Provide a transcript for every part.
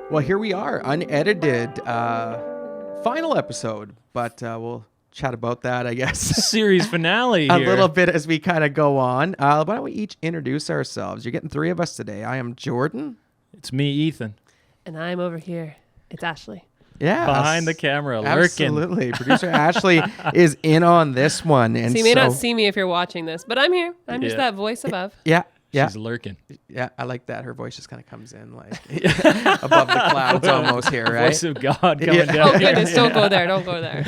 Well, here we are, unedited, final episode, but we'll chat about that, I guess. Series finale A here. little bit as we kind of go on. Why don't we each introduce ourselves? You're getting three of us today. I am Jordan. It's me, Ethan. And I'm over here. It's Ashley. Yeah. Behind the camera, lurking. Absolutely. Producer Ashley is in on this one. And So you may not see me if you're watching this, but I'm here. I'm just Yeah. that voice above. Yeah. Yeah. She's lurking. Yeah, I like that. Her voice just kind of comes in like above the clouds almost here, right? Voice of God coming Yeah. down. Oh, goodness. Don't go there. Don't go there.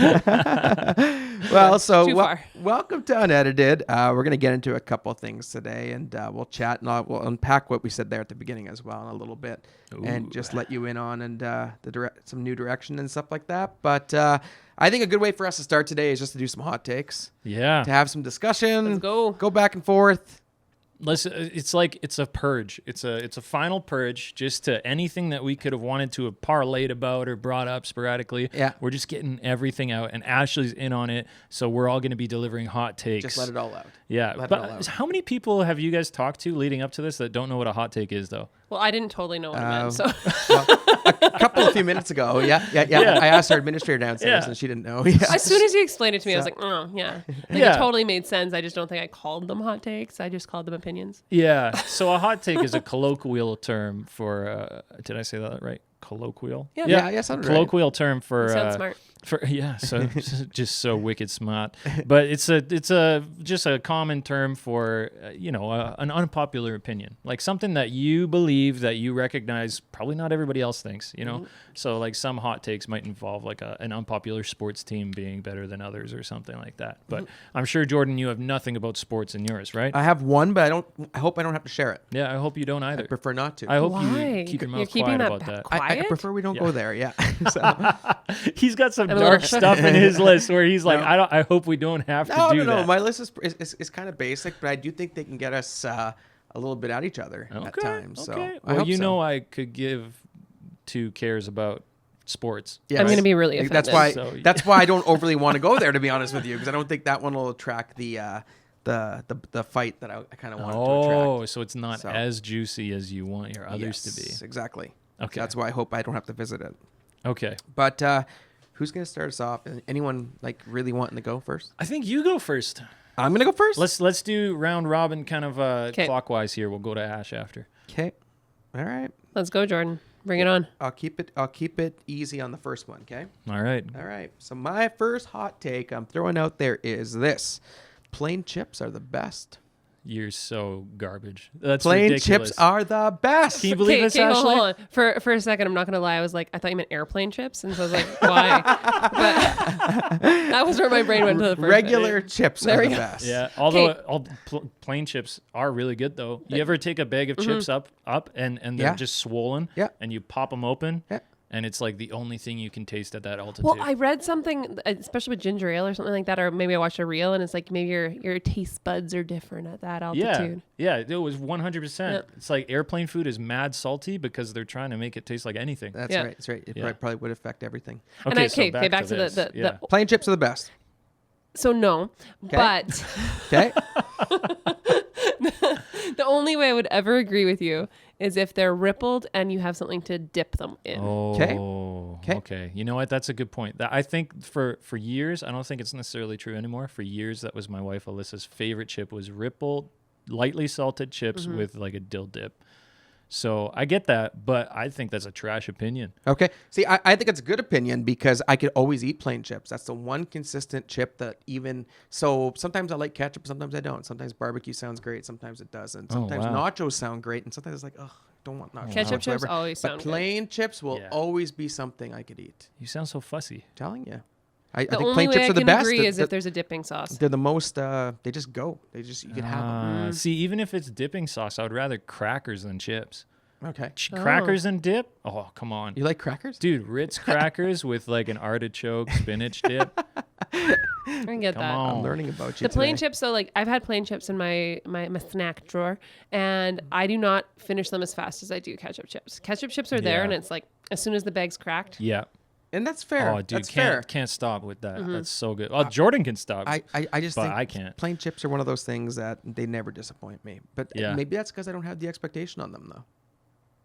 Well, so Too far. welcome to Unedited. We're going to get into a couple of things today, and we'll chat, and we'll unpack what we said there at the beginning as well in a little bit, and just let you in on and some new direction and stuff like that. But I think a good way for us to start today is just to do some hot takes, Yeah. to have some discussion, Let's go. go back and forth. Listen, it's like it's a purge. It's a final purge just to anything that we could have wanted to have parlayed about or brought up sporadically. Yeah. We're just getting everything out, and Ashley's in on it, so we're all going to be delivering hot takes. Just let it all out. Yeah, let it all but out. how many people have you guys talked to leading up to this that don't know what a hot take is, though? Well, I didn't totally know what it meant. So A few minutes ago, yeah. Yeah. I asked our administrator downstairs, Yeah. and she didn't know. Yeah. as soon as he explained it to me, I was So- like, oh, yeah. Like, Yeah. It totally made sense. I just don't think I called them hot takes. I just called them opinions. Yeah. So a hot take is a colloquial term for. Did I say that right? Colloquial. Yeah. Yeah, yeah, sounded right. Colloquial term for. You sound smart. For so just so wicked smart, but it's just a common term for an unpopular opinion, like something that you believe that you recognize probably not everybody else thinks, So like some hot takes might involve like an unpopular sports team being better than others or something like that. But I'm sure, Jordan, you have nothing about sports in yours, right? I have one, but I hope I don't have to share it. Yeah, I hope you don't either. I prefer not to. I hope Why? you keep your You're mouth keeping quiet that about that. quiet? I prefer we don't Yeah. go there. Yeah. So, He's got some I'm a dark little- stuff in his list where he's like, No. I hope we don't have to no, do no. that. My list is kind of basic, but I do think they can get us a little bit at each other at times. So Okay. I Well, hope you so. know, I could give 2 cares about sports. Yes. I'm going to be really Like, offended. That's why I don't overly want to go there, to be honest with you, because I don't think that one will attract the fight that I kind of want it to attract. So it's not So- as juicy as you want your others to Yes, be. exactly. Okay. That's why I hope I don't have to visit it. Okay. But who's gonna start us off? Anyone like really wanting to go first? I think you go first. I'm gonna go first. Let's do round robin kind of 'Kay. clockwise here. We'll go to Ash after. Okay. All right. Let's go, Jordan. Bring it on. I'll keep it easy on the first one. Okay. All right. All right. So my first hot take I'm throwing out there is this: plain chips are the best. You're so garbage. That's Plain ridiculous. chips are the best. Can you believe this, Ashley? Hold on. For a second, I'm not going to lie. I was like, I thought you meant airplane chips. And so I was like, why? But that was where my brain went to the first Regular chips There are we the go. best. Yeah, although Okay. all plain chips are really good though. You ever take a bag of chips up and they're Yeah. just swollen, Yeah. and you pop them open, Yeah. and it's like the only thing you can taste at that altitude. Well, I read something, especially with ginger ale or something like that, or maybe I watched a reel, and it's like maybe your taste buds are different at that altitude. yeah, it was 100%. Yep. It's like airplane food is mad salty because they're trying to make it taste like anything. That's Yeah. right. That's right. It Yeah. probably would affect everything. And so back to this. the Yeah. Plain chips are the best. so no, but Okay. the only way I would ever agree with you is if they're rippled and you have something to dip them in. Oh, 'Kay. okay. You know what? That's a good point. I think for years, I don't think it's necessarily true anymore. For years, that was my wife Alyssa's favorite chip was rippled, lightly salted chips with like a dill dip. So I get that, but I think that's a trash opinion. Okay. See, I think it's a good opinion because I could always eat plain chips. That's the one consistent chip that so sometimes I like ketchup, sometimes I don't. Sometimes barbecue sounds great, sometimes it doesn't. Sometimes wow. nachos sound great, and sometimes it's like, ugh, don't want nachos. Ketchup chips whatsoever. always But sound good. plain chips will Yeah. always be something I could eat. You sound so fussy. I'm telling you. I The think only plain way chips I are the can best. agree is The- if there's a dipping sauce. they're the most, they just go. You can have them. See, even if it's dipping sauce, I would rather crackers than chips. Okay. Crackers and dip? Oh, come on. You like crackers? Dude, Ritz crackers with like an artichoke spinach dip. I can get Come that. on. I'm learning about you The plain today. chips, so like I've had plain chips in my snack drawer, and I do not finish them as fast as I do ketchup chips. Ketchup chips are there, Yeah. and it's like as soon as the bag's cracked. Yeah. And that's fair. Oh, dude, that's fair. can't stop with that. That's so good. Oh, Jordan can stop. I just But think I can't. plain chips are one of those things that they never disappoint me. But Yeah. maybe that's because I don't have the expectation on them, though.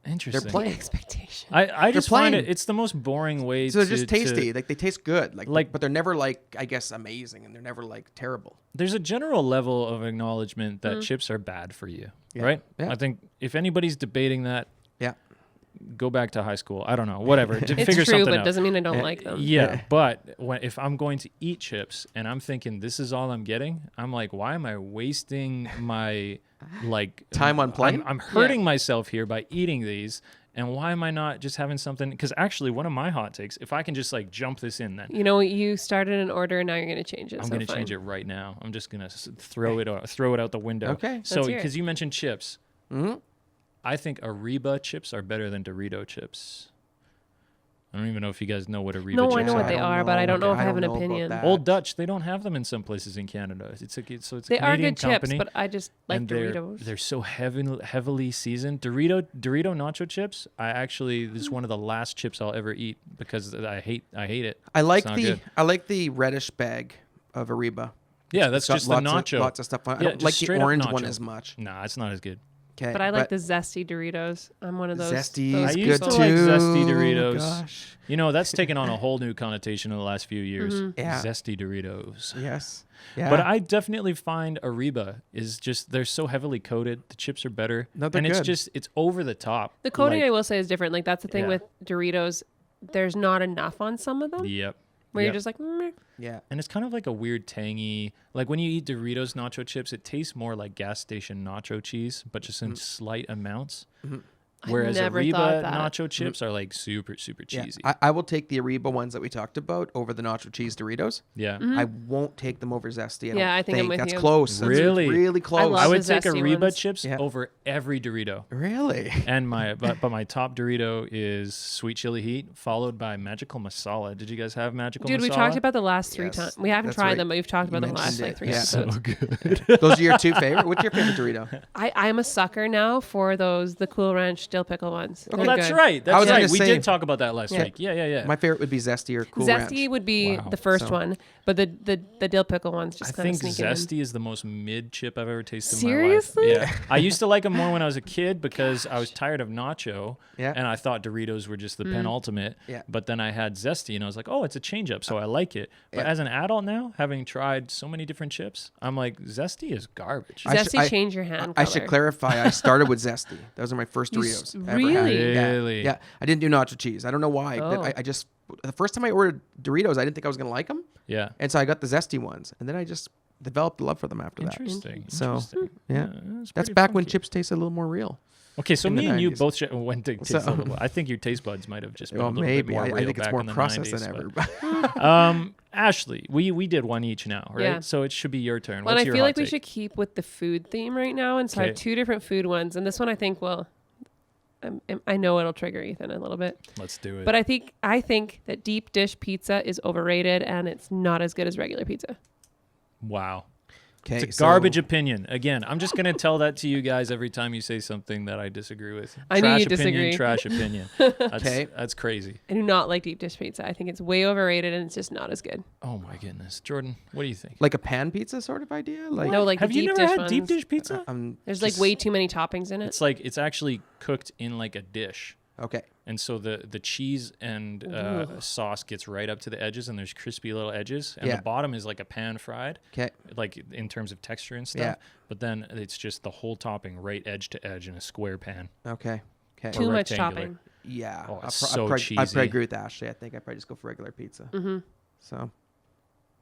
Interesting. They're plain. Expectation. I just find plain. it's the most boring way So to... they're just tasty. Like they taste good. Like- but they're never like, I guess, amazing, and they're never like terrible. There's a general level of acknowledgement that chips are bad for you, Yeah. right? Yeah. I think if anybody's debating that, Yeah. go back to high school. I don't know, whatever. It's Figure true, something but it out. doesn't mean I don't like them. Yeah, but if I'm going to eat chips and I'm thinking this is all I'm getting, I'm like, why am I wasting my Time on plane? I'm hurting myself here by eating these. And why am I not just having something? Because actually, one of my hot takes, if I can just like jump this in, then You know, you started an order and now you're going to change it. I'm so going to fine. change it right now. I'm just going to throw it out the window. Okay. So Let's hear it. because you mentioned chips, Mm-hmm. I think Ariba chips are better than Dorito chips. I don't even know if you guys know what Ariba No, chips I know are. what they are, but I don't know if I have an know about opinion. that. Old Dutch, they don't have them in some places in Canada. It's a They are Canadian good company, chips, but I just like and Doritos. they're so heavily seasoned. Dorito nacho chips. This is one of the last chips I'll ever eat because I hate it. I like It's not good. the reddish bag of Ariba. Yeah, that's It's got just the nacho. lots of stuff on it. Yeah, I don't just like the straight up orange one nacho. as much. Nah, it's not as good. Okay, But I like the zesty Doritos. I'm one of those. zesty those is I good used to too. like zesty Doritos. Gosh. You know, that's taken on a whole new connotation in the last few years. Yeah. Zesty Doritos. Yes. Yeah. But I definitely find Ariba is just, they're so heavily coated. The chips are better. No, they're and it's good. just, it's over the top. The coating, Like, I will say, is different. Like, that's the thing Yeah. with Doritos. There's not enough on some of them Yep. where Yep. you're just like, meh. yeah. And it's kind of like a weird tangy, like when you eat Doritos nacho chips, it tastes more like gas station nacho cheese, but just in slight amounts. Whereas never Ariba thought that. nacho chips are like super, super Yeah. cheesy. I will take the Ariba ones that we talked about over the nacho cheese Doritos. Yeah. I won't take them over zesty. Yeah, I think I'm with that's you. close. That's Really? really close. love I would the take zesty Ariba ones. chips Yeah. over every Dorito. Really? And but my top Dorito is sweet chili heat, followed by magical masala. Did you guys have magical Dude, masala? we talked about the last 3 Yes, times. We haven't that's tried right. them, but we've talked You about them the last mentioned like it. 3 Yeah. episodes. So good. Those are your two favorite. What's your favorite Dorito? I'm a sucker now for the Cool Ranch dill pickle ones. Oh, They're that's good. right. I was That's right. gonna We say- did talk about that last Yeah. week. Yeah. My favorite would be zesty or Cool Zesty Ranch. would be Wow. the first So- one, but the dill pickle ones I just kind of think sneak in. zesty is the most mid chip I've ever tasted Seriously? in my life. Yeah. I used to like them more when I was a kid because I was tired of nacho Yeah. and I thought Doritos were just the penultimate. Yeah. But then I had zesty and I was like, oh, it's a change up, so I like it. But Yeah. as an adult now, having tried so many different chips, I'm like, zesty is garbage. I Zesty should- change your hand I color. should clarify. I started with zesty. Those are my first You Doritos. ever had. really? Yeah. Really? Yeah. I didn't do nacho cheese. I don't know why. But Oh. I just the first time I ordered Doritos, I didn't think I was gonna like them, Yeah. and so I got the zesty ones, and then I just developed a love for them after that. Interesting. So, Interesting. yeah. That's pretty back when funky. chips tasted a little more real. Okay, so in the me and you 90s. both went to taste So- a little. I think your taste buds might have just been a Well, little maybe. bit more I real think it's back more in the processed 90s, than but- ever. Ashley, we did one each now, right? Yeah. So it should be your turn. Well, What's I your feel hot like we take? should keep with the food theme right now, and so I have Okay. 2 different food ones, and this one I think will. I know it'll trigger Ethan a little bit, Let's do it. but I think that deep dish pizza is overrated and it's not as good as regular pizza. Wow. Okay, It's a garbage opinion. Again, I'm just going to tell that to you guys every time you say something that I disagree with. I knew trash you'd opinion, disagree. trash opinion. That's, Okay. that's crazy. I do not like deep dish pizza. I think it's way overrated and it's just not as good. Oh my goodness. Jordan, what do you think? Like a pan pizza sort of idea. Like No, like Have the you deep never dish had deep ones. dish pizza? There's like way too many toppings in it. It's like it's actually cooked in like a dish. okay. And so the cheese and sauce gets right up to the edges, and there's crispy little edges, and Yeah. the bottom is like a pan fried, Okay. like in terms of texture and stuff. Yeah. But then it's just the whole topping right edge to edge in a square pan. Okay. Okay. Too much rectangular. topping. Yeah. Oh, I'd it's pro- so I'd probably cheesy. agree with Ashley. I think I'd probably just go for regular pizza. Mm-hmm. So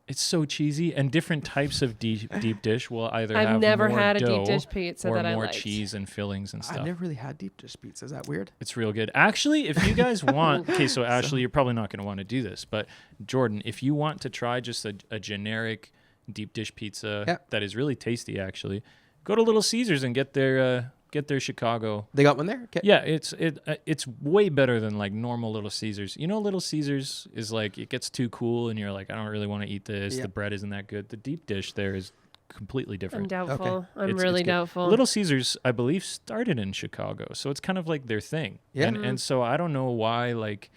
It's so cheesy, and different types of deep dish will either I've have never more had a deep dough dish pizza or that I more liked. cheese and fillings and stuff. I've never really had deep dish pizza. Is that weird? It's real good. Actually, if you guys want, okay, so Ashley, you're probably not going to want to do this, but Jordan, if you want to try just a generic deep dish pizza Yeah. that is really tasty, actually, go to Little Caesars and get their Chicago. They got one there. Okay. Yeah, it's way better than like normal Little Caesars. You know, Little Caesars is like it gets too cool, and you're like, I don't really want to eat this. Yeah. The bread isn't that good. The deep dish there is completely I'm different. doubtful. Okay. I'm It's really good. doubtful. Little Caesars, I believe, started in Chicago, so it's kind of like their thing. Yeah. And so I don't know why like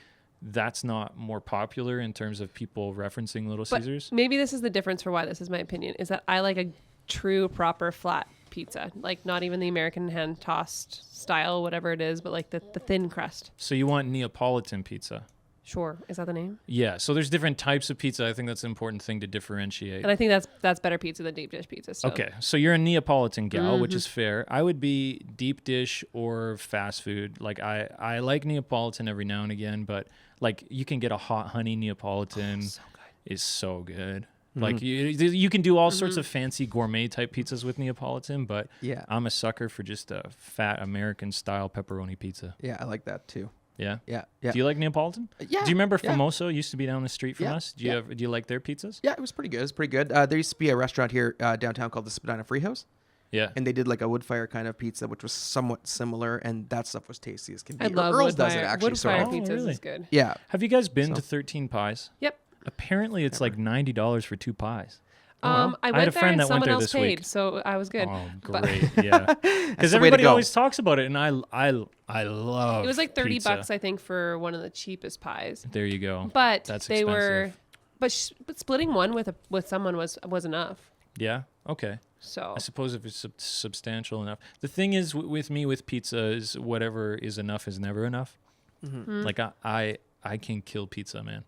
that's not more popular in terms of people referencing Little But Caesars. maybe this is the difference for why this is my opinion, is that I like a true, proper, flat pizza, like not even the American hand tossed style, whatever it is, but like the thin crust. So you want Neapolitan pizza? Sure, is that the name? Yeah. So there's different types of pizza. I think that's an important thing to differentiate. And I think that's better pizza than deep dish pizza. So. Okay, so you're a Neapolitan gal, which is fair. I would be deep dish or fast food. Like I like Neapolitan every now and again, but like you can get a hot honey Neapolitan. So good. Is so good. Like you can do all sorts of fancy gourmet type pizzas with Neapolitan, but Yeah. I'm a sucker for just a fat American style pepperoni pizza. Yeah, I like that too. Yeah. Yeah. Yeah. Do you like Neapolitan? Yeah. Do you remember yeah. Famoso used to be down the street from Yeah, us? Do yeah. you like their pizzas? Yeah, it was pretty good. It was pretty good. There used to be a restaurant here downtown called the Spadina Free House, Yeah. and they did like a wood fire kind of pizza, which was somewhat similar, and that stuff was tasty as can be. I love Earl's wood does fire. it actually. Wood So fire Oh, pizzas really? is good. yeah, Have you guys been So- to 13 Pies? Yep. Apparently, it's like $90 for 2 pies. wow. I I had went a there friend and that went someone there else this paid, week. so I was good. Oh, But- great! Yeah, because the way to everybody go. always talks about it, and I love. It was like $30 pizza. I think, for one of the cheapest pies. There you go. But That's they were, expensive. but splitting one with someone was enough. Yeah. Okay. So I suppose if it's substantial enough. The thing is with me with pizza is whatever is enough is never enough. Like I can kill pizza, man.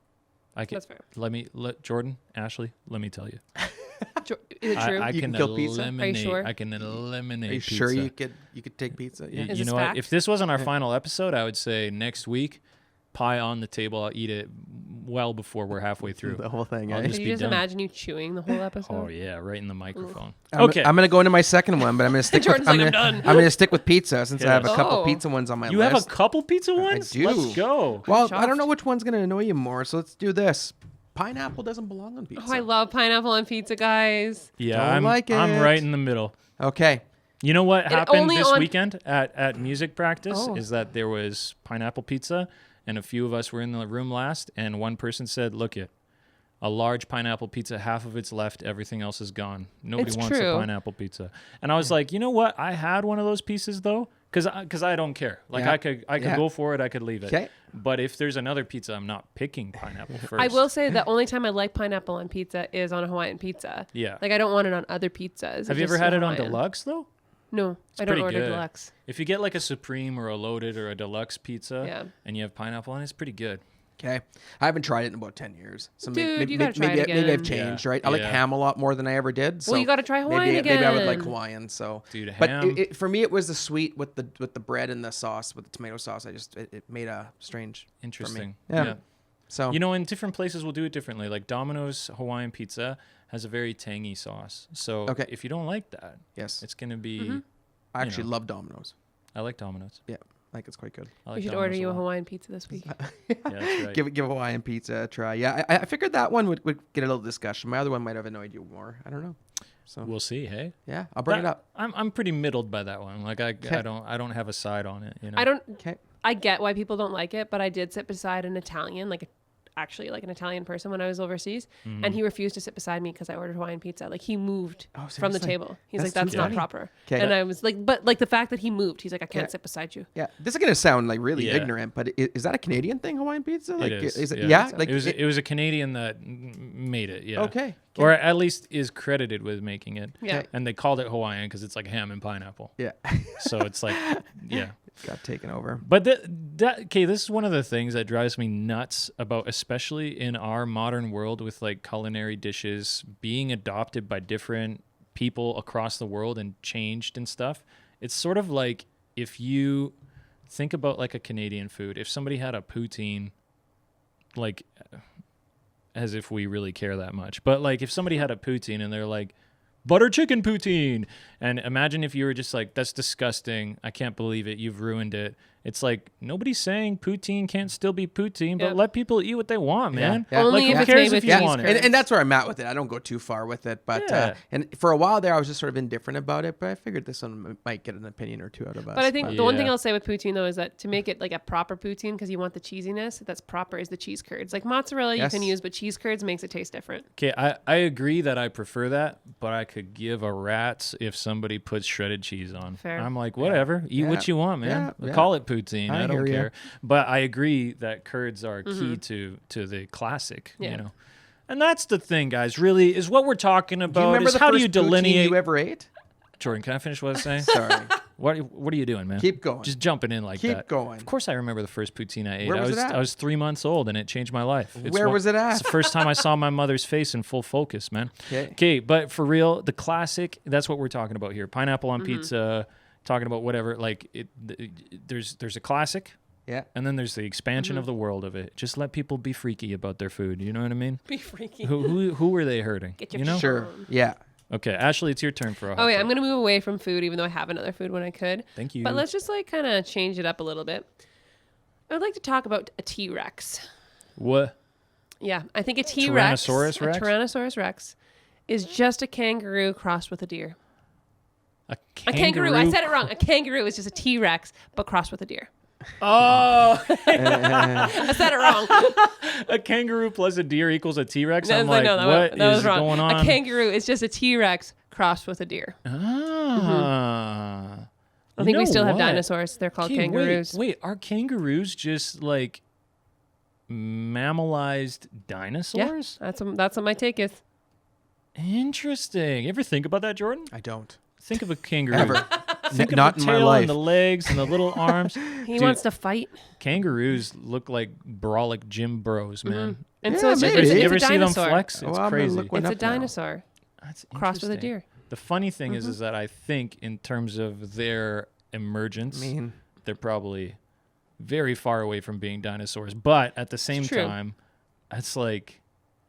I can. that's fair. Let Jordan, Ashley, let me tell you. Is it true? I You can can kill pizza? Are you eliminate. sure? I can eliminate. are you pizza. sure you could take pizza? Yeah. Is You this know what? fact? If this wasn't our final episode, I would say next week, pie on the table. I'll eat it well before we're halfway through. The whole thing. I'll Eh? just Could be you just done. imagine you chewing the whole episode? Oh yeah, right in the microphone. I'm Okay. gonna go into my second one, but I'm gonna stick. Jordan's with, like, I'm I'm gonna, done. I'm gonna stick with pizza since I have a Yes. couple Oh. pizza ones on my You list. have a couple pizza ones? do. Let's go. Well, I shocked. don't know which one's gonna annoy you more, so let's do this. Pineapple doesn't belong on pizza. Oh, I love pineapple on pizza, guys. Yeah, Don't like I'm it. right in the middle. Okay. You know what happened only this on- weekend at music practice Oh. is that there was pineapple pizza, and a few of us were in the room last, and one person said, "Look it, a large pineapple pizza, half of it's left, everything else is gone. Nobody It's wants true. a pineapple pizza." And I was like, you know what? I had one of those pieces though, because I don't care. Like Yeah. I could Yeah. go for it, I could leave it. Okay. But if there's another pizza, I'm not picking pineapple first. I will say the only time I like pineapple on pizza is on a Hawaiian pizza. Yeah. Like I don't want it on other pizzas. Have you It's ever just had it on Hawaiian. deluxe though? No, I don't pretty order good. deluxe. If you get like a supreme or a loaded or a deluxe pizza, Yeah. and you have pineapple on it, it's pretty good. Okay. I haven't tried it in about 10 years. So Dude, you gotta try maybe, it maybe I've again. changed, Yeah. right? I like Yeah. ham a lot more than I ever did. So Well, you got to try Hawaiian maybe, again. maybe I would like Hawaiian. So, Dude, but ham. for me, it was the sweet with the bread and the sauce with the tomato sauce. It made a strange. Interesting. Yeah. So You know, in different places we'll do it differently. Like Domino's Hawaiian pizza has a very tangy sauce. So Okay. if you don't like that, yes, it's going to be Mm-hmm. I actually know. love Domino's. I like Domino's. Yeah, I think it's quite good. I like We should Domino's order you a lot. Hawaiian pizza this week. Yeah, that's right. Give Hawaiian pizza a try. Yeah, I figured that one would get a little discussion. My other one might have annoyed you more. I don't know. So We'll see, hey? yeah, I'll bring it up. I'm pretty middled by that one. Like I don't have a side on it, you know. I don't. Okay. I get why people don't like it, but I did sit beside an Italian, actually like an Italian person when I was overseas, and he refused to sit beside me because I ordered Hawaiian pizza. Like he moved Oh, from the seriously? table. He's That's like, "That's too not funny. proper." 'Kay. And I was like, "But like the fact that he moved, he's like, I can't Yeah. sit beside you." Yeah, this is gonna sound like really Yeah. ignorant, but is that a Canadian thing, Hawaiian pizza? Like, It is. it? yeah. Yeah, like it was a Canadian that made it. Yeah. Okay. Or at least is credited with making it. Yeah. Okay. And they called it Hawaiian because it's like ham and pineapple. Yeah, So it's like, yeah. got taken over. But okay, this is one of the things that drives me nuts about, especially in our modern world with like culinary dishes being adopted by different people across the world and changed and stuff. It's sort of like if you think about like a Canadian food, if somebody had a poutine, like as if we really care that much, but like if somebody had a poutine and they're like, butter chicken poutine. And imagine if you were just like, that's disgusting. I can't believe it. You've ruined it. It's like, nobody's saying poutine can't still be poutine, but Yep. let people eat what they want, man. Yeah. Only Like, if who it's cares made if with you cheese want curds. it? And that's where I'm at with it. I don't go too far with it, but Yeah. and for a while there, I was just sort of indifferent about it. But I figured this one might get an opinion or two out of us. But I think the one thing Yeah. I'll say with poutine though is that to make it like a proper poutine, because you want the cheesiness that's proper, is the cheese curds. Like mozzarella Yes. you can use, but cheese curds makes it taste different. Okay, I agree that I prefer that, but I could give a rat's if somebody puts shredded cheese on. Fair. I'm like, whatever, eat Yeah. what you want, man. Yeah. Call it poutine. I I don't hear ya. care. But I agree that curds are key to the classic, Yeah. you know. And that's the thing, guys, really, is what we're talking do you about remember is the how do first you poutine delineate. you ever ate? Jordan, can I finish what I was saying? Sorry. What are you doing, man? Keep going. Just jumping in like that. Keep going. Of course, I remember the first poutine I ate. Where was it at? I was 3 months old, and it changed my life. Where was it at? It's the first time I saw my mother's face in full focus, man. Okay. Okay, but for real, the classic. That's what we're talking about here. Pineapple on pizza. Talking about whatever. Like there's a classic. Yeah. And then there's the expansion of the world of it. Just let people be freaky about their food. You know what I mean? Be freaky. Who were they hurting? Get your you know? Sure. Yeah. Okay, Ashley, it's your turn for a hot Oh, yeah, take. I'm going to move away from food, even though I have another food when I could. Thank you. But let's just like kind of change it up a little bit. I would like to talk about a T-Rex. What? Yeah, I think a T-Rex, Tyrannosaurus Rex? a Tyrannosaurus Rex, is just a kangaroo crossed with a deer. A A kangaroo. I said it wrong. A kangaroo is just a T-Rex, but crossed with a deer. Oh, I said it wrong. a kangaroo plus a deer equals a T-Rex? I'm No, like, no, what that was is wrong. going on? A kangaroo is just a T-Rex crossed with a deer. Ah. I think we You know still have what? dinosaurs. They're called Okay, kangaroos. Wait, are kangaroos just like mammalized dinosaurs? That's what my take is. Interesting. You ever think about that, Jordan? I don't. Think of a kangaroo. Ever. Think of Not the in my tail life. and the legs and the little arms. He Dude, wants to fight. Kangaroos look like brolic gym bros, man. And Yeah, so it's, maybe. it's, You it's ever a see them dinosaur. flex? It's Well, I'm gonna crazy. look one It's a up now. dinosaur That's crossed with a interesting. deer. The funny thing is that I think in terms of their emergence, I mean, they're probably very far away from being dinosaurs. But at the same true. time, that's like,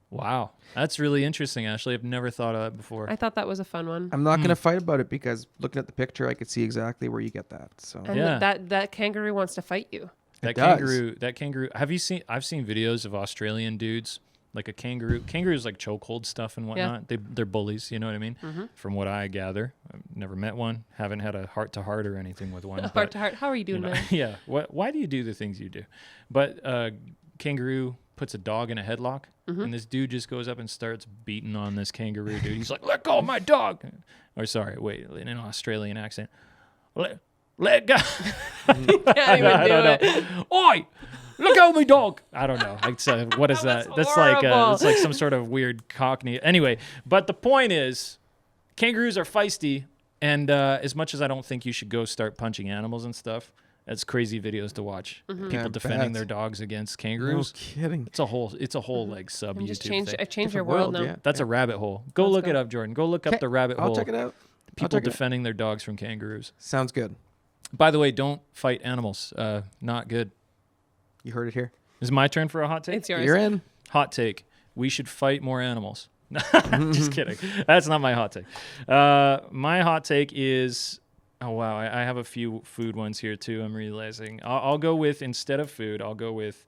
wow, that's really interesting, Ashley. I've never thought of that before. I thought that was a fun one. I'm not going to fight about it because looking at the picture, I could see exactly where you get that. So And Yeah. that kangaroo wants to fight you. That does. kangaroo. I've seen videos of Australian dudes like a kangaroo. Kangaroos like chokehold stuff and whatnot. They're bullies. You know what I mean? From what I gather, I've never met one. Haven't had a heart to heart or anything with one. Heart to heart. How are you doing, you know, man? yeah. Why do you do the things you do? But kangaroo puts a dog in a headlock, and this dude just goes up and starts beating on this kangaroo dude. He's like, "Let go of my dog!" Or sorry, wait, in an Australian accent, let go. Can't even I do don't it. know. Oi, look out my dog. I don't know. What is That that? was That's like horrible. it's like some sort of weird Cockney. Anyway, but the point is, kangaroos are feisty, and as much as I don't think you should go start punching animals and stuff, that's crazy videos to watch. People Yeah, I defending bet. their dogs against no kangaroos. kidding. It's a whole like sub And just YouTube change. thing. I've changed your Different world world, now. yeah. That's a rabbit hole. Go Let's look go. it up, Jordan. Go look up Okay, the rabbit I'll hole. check it out. People check it out. defending their dogs from kangaroos. Sounds good. By the way, don't fight animals. Not good. You heard it here. Is it my turn for a hot take? It's yours. You're in. Hot take. We should fight more animals. Just kidding. That's not my hot take. My hot take is, oh, wow. I have a few food ones here, too. I'm realizing. I'll go with, instead of food, I'll go with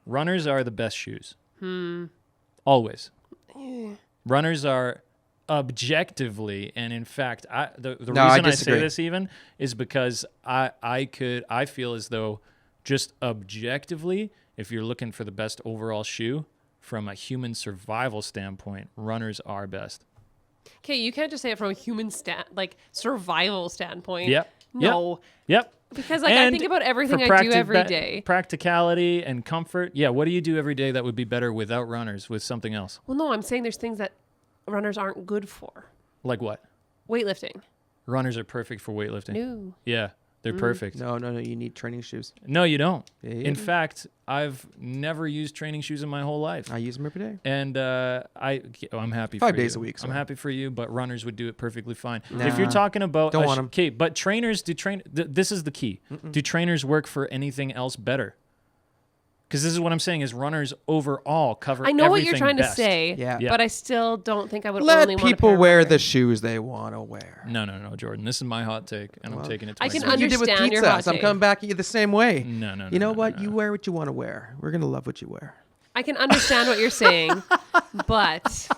runners are the best shoes. Always. Runners are objectively, and in fact, the No, I reason I say disagree. this even is because I feel as though just objectively, if you're looking for the best overall shoe from a human survival standpoint, runners are best. Okay, you can't just say it from a human survival standpoint. Yep. No. Yep. Because I And think about everything for I do every day. Practicality and comfort. Yeah. What do you do every day that would be better without runners, with something else? Well, no, I'm saying there's things that runners aren't good for. Like what? Weightlifting. Runners are perfect for weightlifting. No. Yeah. They're perfect. No. You need training shoes. No, you don't. Yeah, you In do. fact, I've never used training shoes in my whole life. I use them every day. And I'm happy 5 for days you. a week, I'm so. happy for you, but runners would do it perfectly fine. Nah. If you're talking about Don't want 'em. Okay, but trainers this is the key. Do trainers work for anything else better? Because this is what I'm saying is runners overall cover I know what you're everything trying best. to say, Yeah. Yeah. but I still don't think I would Let only want a people pair of wear runners. the shoes they want to wear. No, Jordan. This is my hot take, and I'm taking it to I my can grave. You did with understand your pizza, hot so I'm take. coming back at you the same way. No. You know what? no. You wear what you want to wear. We're gonna love what you wear. I can understand what you're saying, but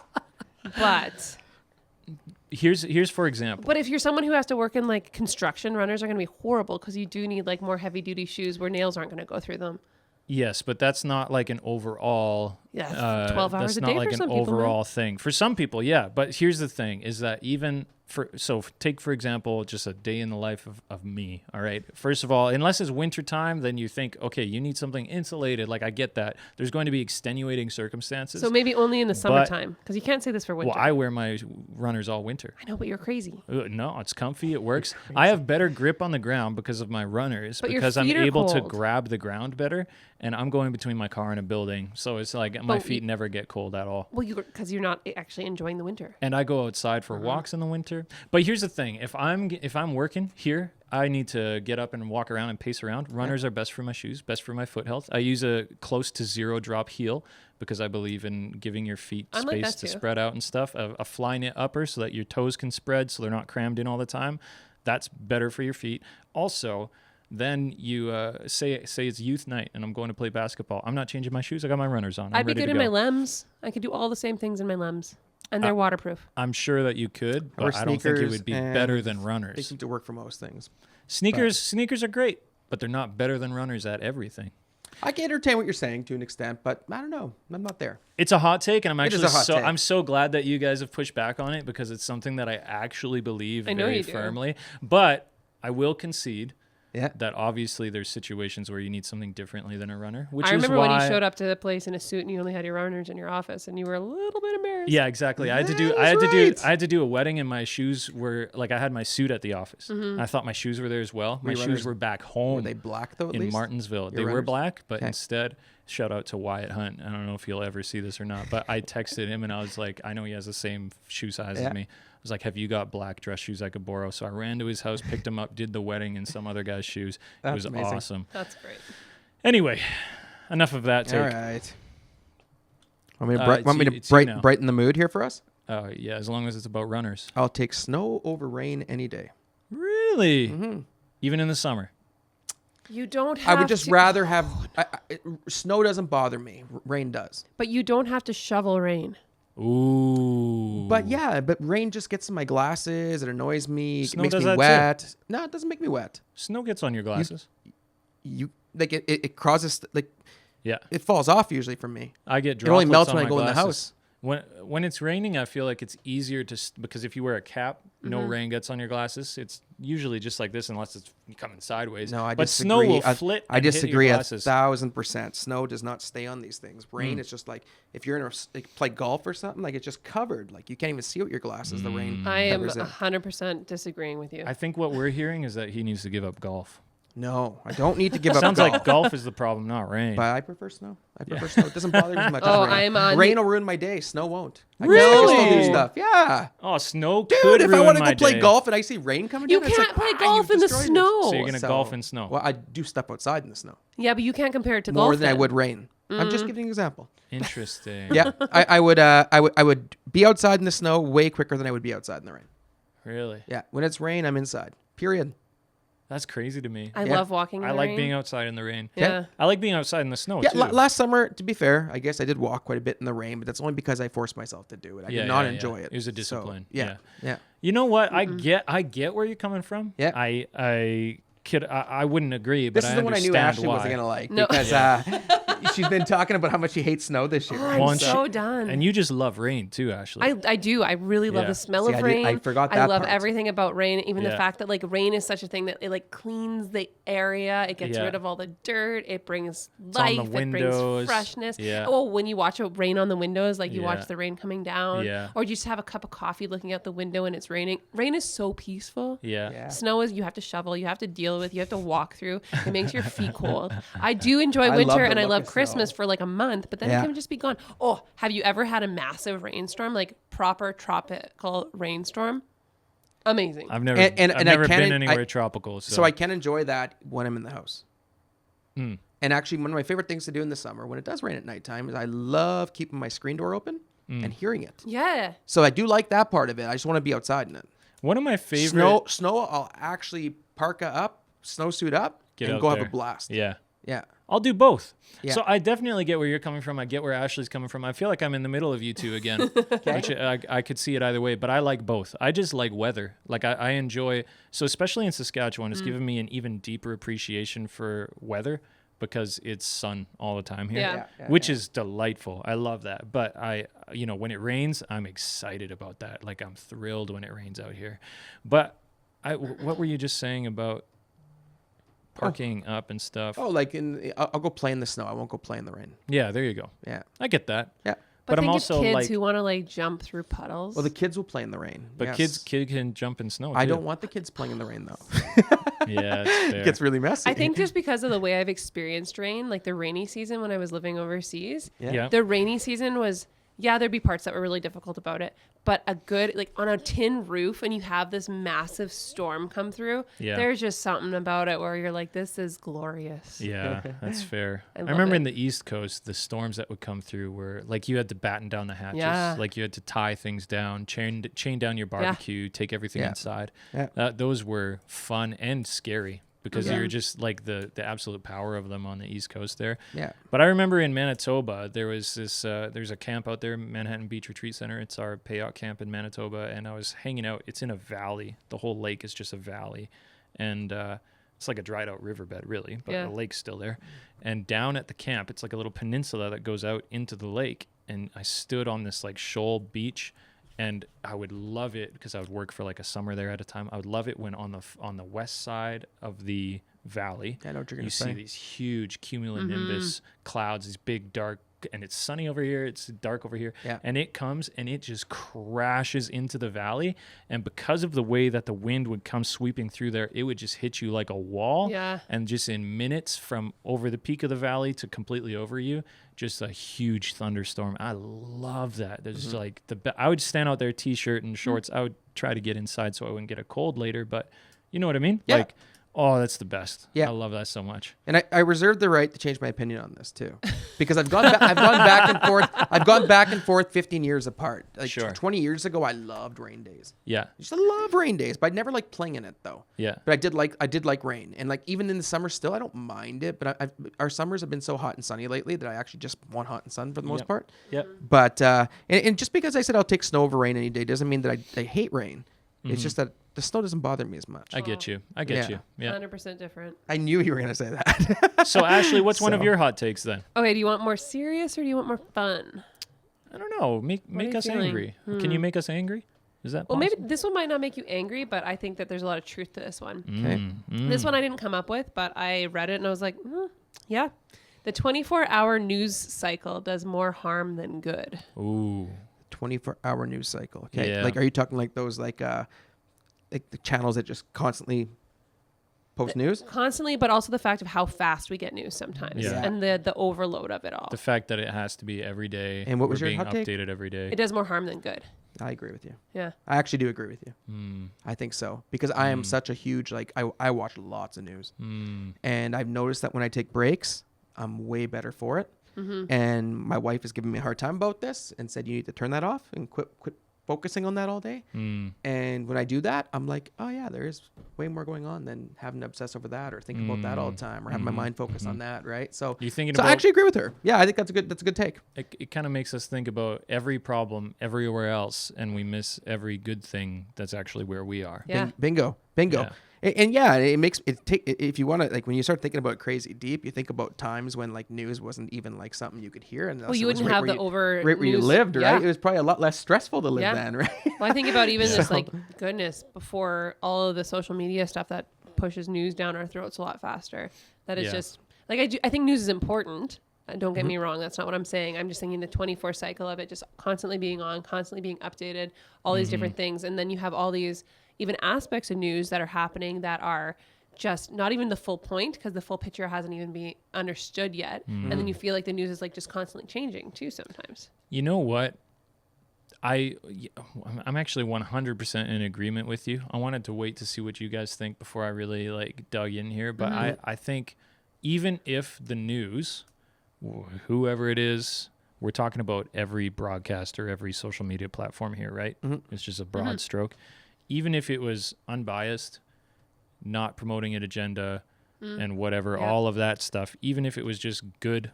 Here's for example. if you're someone who has to work in like construction, runners are going to be horrible because you do need like more heavy duty shoes where nails aren't going to go through them. Yes, but that's not like an overall Yeah, 12 hours that's a not day like for an some people, man. overall thing. For some people, yeah. But here's the thing: is that even take for example just a day in the life of me. All right. First of all, unless it's winter time, then you think, okay, you need something insulated. Like I get that. There's going to be extenuating circumstances. So maybe only in the summertime, because you can't say this for winter. Well, I wear my runners all winter. I know, but you're crazy. No, it's comfy. It works. I have better grip on the ground because of my runners, But your because I'm feet are able to cold. grab the ground better, and I'm going between my car and a building, so it's like my feet never get cold at all. Well, because you're not actually enjoying the winter. And I go outside for walks in the winter. But here's the thing: if I'm working here, I need to get up and walk around and pace around. Runners are best for my shoes, best for my foot health. I use a close to zero drop heel because I believe in giving your feet I like space that to too. spread out and stuff. A fly knit upper so that your toes can spread so they're not crammed in all the time. That's better for your feet. Also, then you say it's youth night and I'm going to play basketball. I'm not changing my shoes. I got my runners on. I'd be ready good to in go. my lems. I could do all the same things in my lems. And they're waterproof. I'm sure that you could, Or but I don't think it sneakers, would be and better than They runners. seem to work for most things. Sneakers are great, but they're not better than runners at everything. I can entertain what you're saying to an extent, but I don't know. I'm not there. It's a hot take, and I'm It is actually a hot take. I'm so glad that you guys have pushed back on it because it's something that I actually believe I know very you do. firmly. But I will concede Yeah. that obviously there's situations where you need something differently than a runner, which I is remember why when you showed up to the place in a suit and you only had your runners in your office and you were a little bit embarrassed. Yeah, exactly. I had to That's do a wedding, and my shoes were like I had my suit at the office. Mm-hmm. I thought my shoes were there as well. My Were your shoes runners- were back Were home they black though? At in least? Martinsville. They Your were runners? black, but Okay. instead, shout out to Wyatt Hunt. I don't know if he'll ever see this or not, but I texted him and I was like, I know he has the same shoe size Yeah. as me. I was like, have you got black dress shoes I could borrow? So I ran to his house, picked him up, did the wedding in some other guy's shoes. It That's was amazing. awesome. That's great. Anyway, enough of that take. All right. Want me to, It's want me you- to it's you now. brighten the mood here for us? Yeah, as long as it's about runners. I'll take snow over rain any day. Really? Mm-hmm. Even in the summer? You don't have I would just to, rather have snow doesn't bother me. Rain does. But you don't have to shovel rain. Ooh. But yeah, but rain just gets in my glasses. It annoys me. Snow It makes does me that too. wet. No, it doesn't make me wet. Snow gets on your glasses. You like it causes like Yeah. it falls off usually from me. I get It droplets only melts on when I my go in the glasses. house. When it's raining, I feel like it's easier to because if you wear a cap, no rain gets on your glasses. It's usually just like this unless it's coming sideways. No, I but disagree. snow will flit. I and hit disagree your 1,000%. Snow does not stay on these things. Rain is just like if you're in play golf or something, like it's just covered. Like you can't even see with your glasses. The rain I am covers it. 100% disagreeing with you. I think what we're hearing is that he needs to give up golf. No, I don't need to give up Sounds golf. like golf is the problem, not rain. But I prefer snow. I prefer snow. It doesn't bother me as much Oh, as rain. I'm on Rain the- will ruin my day. Snow won't. I Really? can still do stuff. Yeah. Oh, snow Dude, could if I ruin want to my go play day. golf and I see rain coming You down, it's can't like, play golf you've in the destroyed it. snow. So you're gonna golf in snow. Well, I do stuff outside in the snow Yeah, but you can't compare it to more golf than I then. would rain. I'm just giving an example. Interesting. Yeah, I would be outside in the snow way quicker than I would be outside in the rain. Really? Yeah, when it's rain, I'm inside. Period. That's crazy to me. I Yeah. love walking in I the like rain. being outside in the rain. Yeah. I like being outside in the snow Yeah, too. last summer, to be fair, I guess I did walk quite a bit in the rain, but that's only because I forced myself to do it. I did not enjoy it. It was a So, discipline. yeah, yeah. You know what? I get where you're coming from. Yeah. I wouldn't agree, but This is I the one I knew understand Ashley why. wasn't gonna like No. because she's been talking about how much she hates snow this year. Oh, I'm Once so done. And you just love rain too, Ashley. I do. I really love Yeah. the smell See, of I did- rain. I forgot I that love part. everything about rain. Even the Yeah. fact that like rain is such a thing that it like cleans the area. It gets Yeah. rid of all the dirt. It brings on life. the It windows. brings freshness. Yeah. Oh, when you watch rain on the windows, like you Yeah. watch the rain coming down, Yeah. or you just have a cup of coffee looking out the window and it's raining. Rain is so peaceful. yeah. Yeah. Snow is you have to shovel, you have to deal with, you have to walk through. It makes your feet cold. I do enjoy I love winter the and I look love of Christmas snow. for like a month, but then Yeah. it can just be gone. Oh, have you ever had a massive rainstorm, like proper tropical rainstorm? Amazing. I've never And I've I never can- been I- anywhere tropical. So I can enjoy that when I'm in the house. Mm. And actually, one of my favorite things to do in the summer, when it does rain at nighttime, is I love keeping my screen door open Mm. and hearing it. Yeah. So I do like that part of it. I just want to be outside in it. One of my favorite Snow. I'll actually parka up, snowsuit up, Get and out go have there. a blast. Yeah. Yeah. I'll do both. Yeah. So I definitely get where you're coming from. I get where Ashley's coming from. I feel like I'm in the middle of you two again. Which I could see it either way, but I like both. I just like weather. Like I enjoy, so especially in Saskatchewan, it's given me an even deeper appreciation for weather because it's sun all the time here, Yeah. which is delightful. I love that. But when it rains, I'm excited about that. Like I'm thrilled when it rains out here. But what were you just saying about parking up and stuff? Oh, like I'll go play in the snow. I won't go play in the rain. Yeah, there you go. Yeah. I get that. Yeah. But I'm think also of kids like, who want to like jump through puddles. Well, the kids will play in the rain. but yes. kid can jump in snow. I too. don't want the kids playing in the rain though. Yeah, it's fair. It gets really messy. I think just because of the way I've experienced rain, like the rainy season when I was living overseas, Yeah. the rainy season was, there'd be parts that were really difficult about it, but a good, like on a tin roof and you have this massive storm come through, Yeah. there's just something about it where you're like, this is glorious. Yeah, that's fair. I love remember it. in the East Coast, the storms that would come through were like you had to batten down the hatches. Yeah. Like you had to tie things down, chain down your barbecue, take everything Yeah. inside. Yeah. Those were fun and scary because Yeah. you're just like the absolute power of them on the East Coast there. Yeah. But I remember in Manitoba, there was this, there's a camp out there, Manhattan Beach Retreat Center. It's our payout camp in Manitoba. And I was hanging out. It's in a valley. The whole lake is just a valley. And it's like a dried out riverbed, really. But Yeah. the lake's still there. And down at the camp, it's like a little peninsula that goes out into the lake. And I stood on this like shoal beach. And I would love it because I would work for like a summer there at a time. I would love it when on the west side of the valley, I know what you're gonna you say. see these huge cumulonimbus clouds, these big dark, and it's sunny over here, it's dark over here, Yeah. and it comes and it just crashes into the valley. And because of the way that the wind would come sweeping through there, it would just hit you like a wall. Yeah. And just in minutes from over the peak of the valley to completely over you, just a huge thunderstorm. I love that. There's like I would stand out there, t-shirt and shorts. I would try to get inside so I wouldn't get a cold later, but you know what I mean? Yeah. Like, oh, that's the best. Yeah. I love that so much. And I reserve the right to change my opinion on this too, because I've gone back and forth. I've gone back and forth 15 years apart. Like Sure. 20 years ago, I loved rain days. Yeah. I used to love rain days, but I never liked playing in it though. Yeah. But I did like rain, and like even in the summer, still I don't mind it. But our summers have been so hot and sunny lately that I actually just want hot and sun for the most Yep. part. Yep. But and just because I said I'll take snow over rain any day doesn't mean that I hate rain. It's just that the snow doesn't bother me as much. I get you. I get Yeah. you. Yeah. 100% different. I knew you were gonna say that. So Ashley, what's one of So- your hot takes then? Okay, do you want more serious or do you want more fun? I don't know. Make are you us feeling? angry. Can you make us angry? Is that Well, possible? maybe this one might not make you angry, but I think that there's a lot of truth to this one. Okay. This one I didn't come up with, but I read it and I was like, yeah. The 24-hour news cycle does more harm than good. Ooh. 24-hour news cycle. Okay. Yeah. Like, are you talking like those like the channels that just constantly post news? Constantly, but also the fact of how fast we get news sometimes Yeah. and the overload of it all. The fact that it has to be every day. And what was we're your being hot take? updated every day. It does more harm than good. I agree with you. Yeah. I actually do agree with you. Mm. I think so because I am such a huge I watch lots of news, and I've noticed that when I take breaks, I'm way better for it. And my wife has given me a hard time about this and said you need to turn that off and quit focusing on that all day. And when I do that, I'm like, oh yeah, there is way more going on than having to obsess over that or think about that all the time or have my mind focus on that, right? So You thinking so I about- actually agree with her. Yeah, I think that's a good take. It kind of makes us think about every problem everywhere else, and we miss every good thing that's actually where we are. Yeah. Bingo. Yeah. And yeah, it makes it take if you want to like when you start thinking about crazy deep, you think about times when like news wasn't even like something you could hear, and Well, you wouldn't have the right where you news- lived, right? yeah. It was probably a lot less stressful to live Yeah. then, right? Well, I think about even this, So- like, goodness, before all of the social media stuff that pushes news down our throats a lot faster. That is Yeah. just like I think news is important. Don't get me wrong. That's not what I'm saying. I'm just thinking the 24 cycle of it, just constantly being on, constantly being updated, all these different things. And then you have all these even aspects of news that are happening that are just not even the full point because the full picture hasn't even been understood yet. And then you feel like the news is like just constantly changing too sometimes. You know what? I'm actually 100% in agreement with you. I wanted to wait to see what you guys think before I really like dug in here. But I think even if the news, whoever it is, we're talking about every broadcaster, every social media platform here, right? It's just a broad stroke. Even if it was unbiased, not promoting an agenda and whatever, Yeah. all of that stuff, even if it was just good,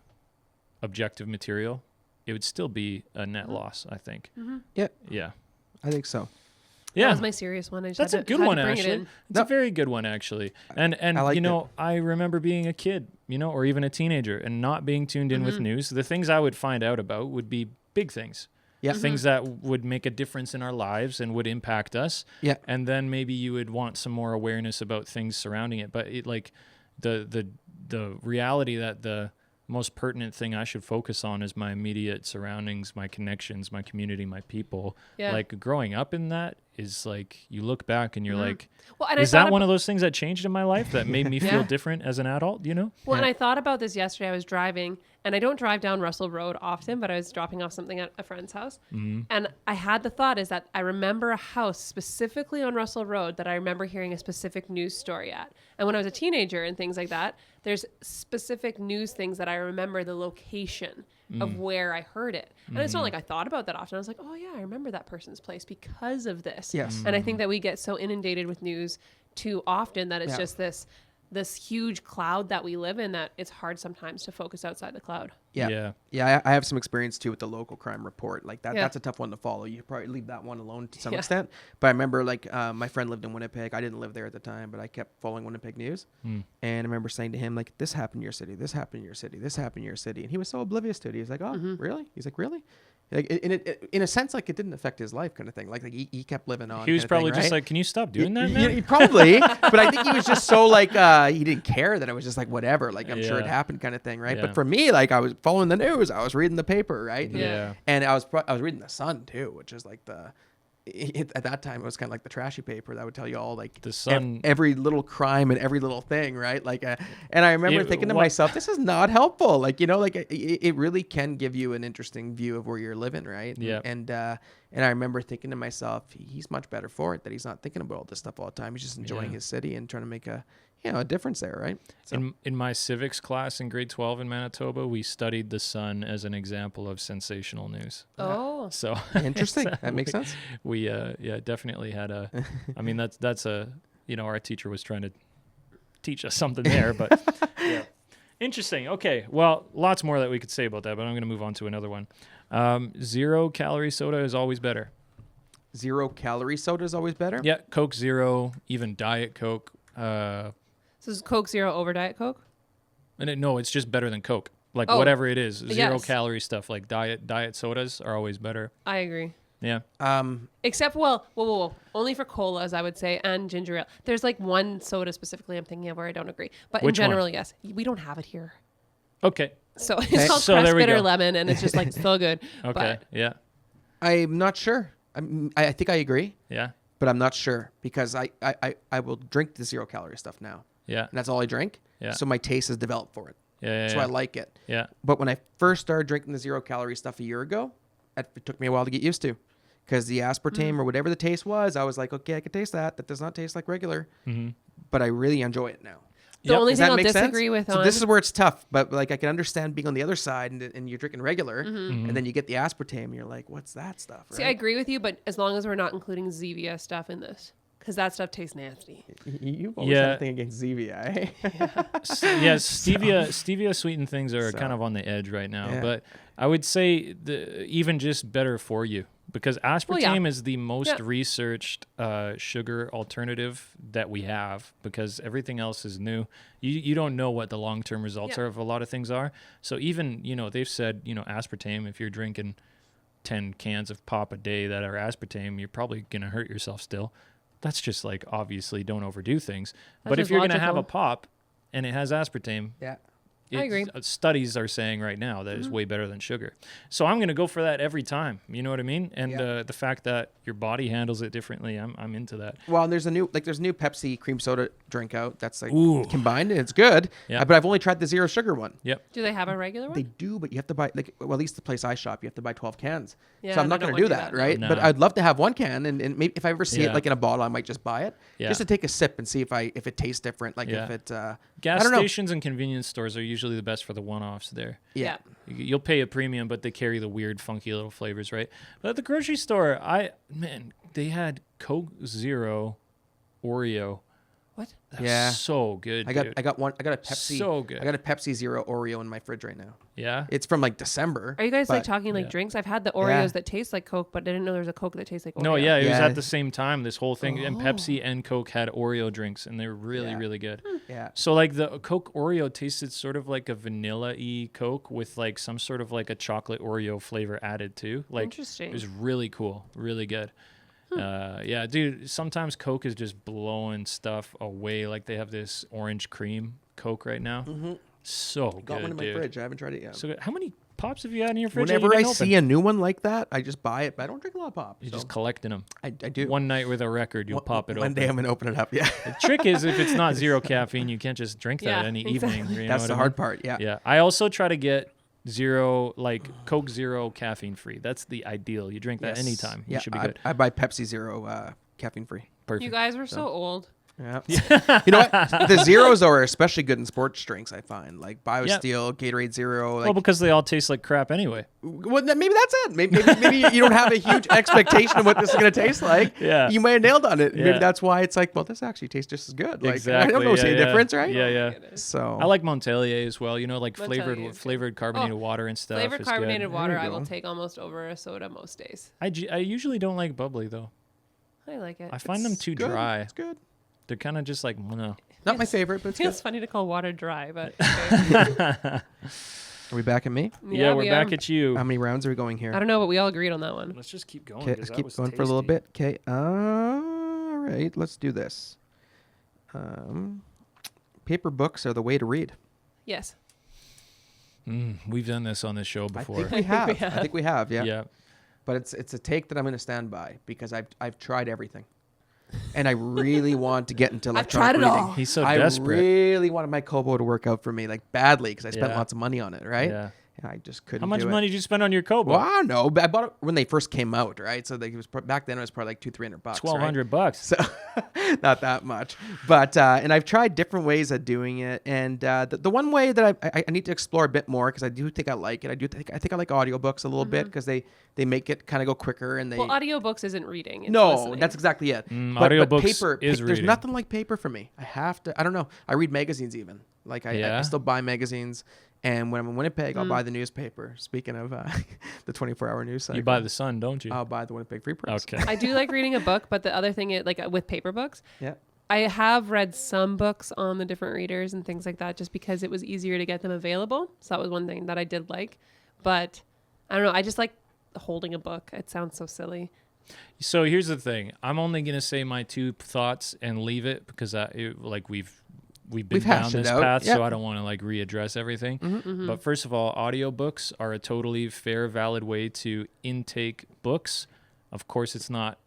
objective material, it would still be a net loss, I think. Yeah, Yeah. I think so. Yeah. That was my serious one. I just That's had a to, good had one, to bring it actually. in. It's a very good one, actually. And I liked I remember being a kid, or even a teenager, and not being tuned in with news. The things I would find out about would be big things. Yeah. Things that would make a difference in our lives and would impact us. Yeah. And then maybe you would want some more awareness about things surrounding it. But the reality that the most pertinent thing I should focus on is my immediate surroundings, my connections, my community, my people. Yeah. Like growing up in that is like, you look back and you're like, Well, and is I that thought one of those things that changed in my life that made me feel different as an adult, Well, and I thought about this yesterday. I was driving, and I don't drive down Russell Road often, but I was dropping off something at a friend's house. And I had the thought is that I remember a house specifically on Russell Road that I remember hearing a specific news story at. And when I was a teenager and things like that, there's specific news things that I remember the location of where I heard it. And it's not like I thought about that often. I was like, oh yeah, I remember that person's place because of this. Yes. And I think that we get so inundated with news too often that it's Yeah. just this huge cloud that we live in that it's hard sometimes to focus outside the cloud. Yeah. I have some experience too with the local crime report. Like Yeah. that's a tough one to follow. You probably leave that one alone to some Yeah. extent. But I remember my friend lived in Winnipeg. I didn't live there at the time, but I kept following Winnipeg news. And I remember saying to him, like, this happened in your city, this happened in your city, this happened in your city. And he was so oblivious to it. He was like, oh, really? He's like, really? Like in a sense, like it didn't affect his life, kind of thing. Like he kept living on. he was kind of probably thing, just right? like, can you stop doing that, Yeah, man? he probably, but I think he was just so like he didn't care that it was just like whatever. Like I'm sure it Yeah. happened, kind of thing, right? Yeah. But for me, like I was following the news, I was reading the paper, right? Yeah. And I was reading the Sun too, which is like at that time it was kind of like the trashy paper that would tell you all like The Sun- every little crime and every little thing, right? Like, and I remember thinking to myself, this is not helpful. Like like it really can give you an interesting view of where you're living, right? Yeah. And I remember thinking to myself, he's much better for it that he's not thinking about all this stuff all the time. He's just enjoying his city and trying to make a difference there, right? So, In my civics class in grade 12 in Manitoba, we studied the Sun as an example of sensational news. Oh. So interesting. That makes sense. We definitely had I mean that's our teacher was trying to teach us something there, but yeah. Interesting. Okay. Well, lots more that we could say about that, but I'm going to move on to another one. 0 calorie soda is always better. 0 calorie soda is always better. Yeah, Coke Zero, even Diet Coke. So is Coke Zero over Diet Coke? No, it's just better than Coke. Like Oh, whatever it is, 0 yes. calorie stuff like diet sodas are always better. I agree. Yeah. Except, whoa. Only for colas, I would say, and ginger ale. There's like one soda specifically I'm thinking of where I don't agree. But Which in general, one? yes. We don't have it here. Okay. So it's called So Crest there we Bitter go. Lemon, and it's just like so good. Okay. But Yeah. I'm not sure. I think I agree, Yeah. but I'm not sure because I will drink the 0 calorie stuff now, Yeah. and that's all I drink. Yeah. So my taste is developed for it. Yeah. So I like it. Yeah. But when I first started drinking the 0 calorie stuff a year ago, it took me a while to get used to. Because the aspartame or whatever the taste was, I was like, okay, I can taste that. That does not taste like regular. Mm-hmm. But I really enjoy it now. the only Does thing that I'll make disagree sense? with So on this is where it's tough. But like I can understand being on the other side and you're drinking regular, and then you get the aspartame, and you're like, what's that stuff? Right? See, I agree with you, but as long as we're not including Zevia stuff in this, because that stuff tastes nasty. You've always had a thing against Zevia, eh? Yeah, stevia sweetened things are kind of on the edge right now, Yeah. but I would say even just better for you because aspartame is the most researched sugar alternative that we have because everything else is new. You don't know what the long-term results of a lot of things are. So even, they've said, aspartame, if you're drinking 10 cans of pop a day that are aspartame, you're probably going to hurt yourself still. That's just like, obviously, don't overdo things. That's But if just you're going to have a logical. pop and it has aspartame, Yeah. I agree. Studies are saying right now that it's way better than sugar. So I'm going to go for that every time. You know what I mean? And the fact that your body handles it differently, I'm into that. Well, and there's a new Pepsi cream soda drink out that's like Ooh. combined and it's good. Yeah. But I've only tried the 0 sugar one. Yep. Do they have a regular one? They do, but you have to buy at least the place I shop, you have to buy 12 cans. Yeah, so I'm they not don't going to want do to do that, that, right? no. But I'd love to have one can, and maybe if I ever see Yeah. it like in a bottle, I might just buy it Yeah. just to take a sip and see if it tastes different. Like Yeah. if it. Gas I don't know. stations and convenience stores are usually the best for the one-offs there. Yeah. You'll pay a premium, but they carry the weird, funky little flavors, right? But at the grocery store, they had Coke Zero Oreo. What? That's Yeah. so good. I got dude. I got a Pepsi. So good. I got a Pepsi Zero Oreo in my fridge right now. Yeah. It's from like December. Are you guys like but- talking like yeah. drinks? I've had the Oreos that taste like Coke, but I didn't know there was a Coke that tastes like Oreo. No, yeah, it was Yeah. at the same time. This whole thing, and Pepsi and Coke had Oreo drinks, and they were really, Yeah. really good. Yeah. So like the Coke Oreo tasted sort of like a vanilla-y Coke with like some sort of like a chocolate Oreo flavor added too. Like Interesting. it was really cool, really good. Yeah, dude. Sometimes Coke is just blowing stuff away. Like they have this orange cream Coke right now. So good, Got one in my dude. fridge. I haven't tried it yet. So good. How many pops have you had in your fridge? that you Whenever I didn't see a new one like that, I just buy it. But I don't drink a lot of pop. You're so just collecting them. I do. One night with a record, you'll pop it One open. day I'm gonna open it up. Yeah. The trick is if it's not zero caffeine, you can't just drink that Yeah, any exactly. evening. You know That's what the I hard mean? part. Yeah. Yeah. I also try to get zero, like Coke Zero caffeine free. That's the ideal. You drink that Yes. anytime. Yeah. You should be good. I buy Pepsi Zero caffeine free. Perfect. You guys were so old. Yeah. You know what? The zeros are especially good in sports drinks. I find like BioSteel, Gatorade Zero. Like, well, because they all taste like crap anyway. well, maybe that's it. Maybe you don't have a huge expectation of what this is going to taste like. Yeah. You may have nailed on it. Yeah. Maybe that's why it's like, well, this actually tastes just as good. Like, Exactly. I don't know, see a yeah. difference, right? Yeah, yeah. So I like Montelier as well. You know, like Montelier is good. flavored carbonated water and stuff. Flavored is carbonated good. water There you I will go. take almost over a soda most days. I usually don't like bubbly though. I like it. I find them too good. dry. It's good. They're kind of just like no. Not my favorite, but it's good. feels funny to call water dry, but okay. Are we back at me? Yeah, we're we back are. at you. How many rounds are we going I here? don't know, but we all agreed on that one. Let's just keep going. Okay, 'cause let's that keep was going for a little tasty. bit. Okay. All right. Let's do this. Paper books are the way to read. Yes. We've done this on this show I before. think we have. I think we have. Yeah. Yeah. But it's a take that I'm going to stand by because I've tried everything, and I really want to get into I've electronic tried it reading. all. He's so I desperate. really wanted my Kobo to work out for me, like badly, because I spent Yeah. lots of money on it, right? Yeah. And I just couldn't. How much do money It. did you spend on your Kobo? Well, I don't know. But I bought it when they first came out, right? So like it was back then it was probably like $200-300. $1,200. So not that much, but and I've tried different ways of doing it, and the one way that I need to explore a bit more because I do think I like it. I think I like audiobooks a little bit because they make it kind of go quicker and they. Well, audiobooks isn't reading. It's No, listening. that's exactly it. Audiobooks paper is there's reading. nothing like paper for me. I have to. I don't know. I read magazines even. Like I Yeah? still buy magazines, and when I'm in Winnipeg, I'll buy the newspaper. Speaking of the 24-hour news cycle, You buy the Sun, don't you? I'll buy the Winnipeg Free Press. Okay. I do like reading a book, but the other thing is like with paper books, Yeah. I have read some books on the different readers and things like that just because it was easier to get them available. So that was one thing that I did like. But I don't know. I just like holding a book. It sounds so silly. So here's the thing. I'm only gonna say my two thoughts and leave it because we've been We've down hashed it this out. path, Yep. so I don't want to like readdress everything. But first of all, audiobooks are a totally fair, valid way to intake books. Of course, it's not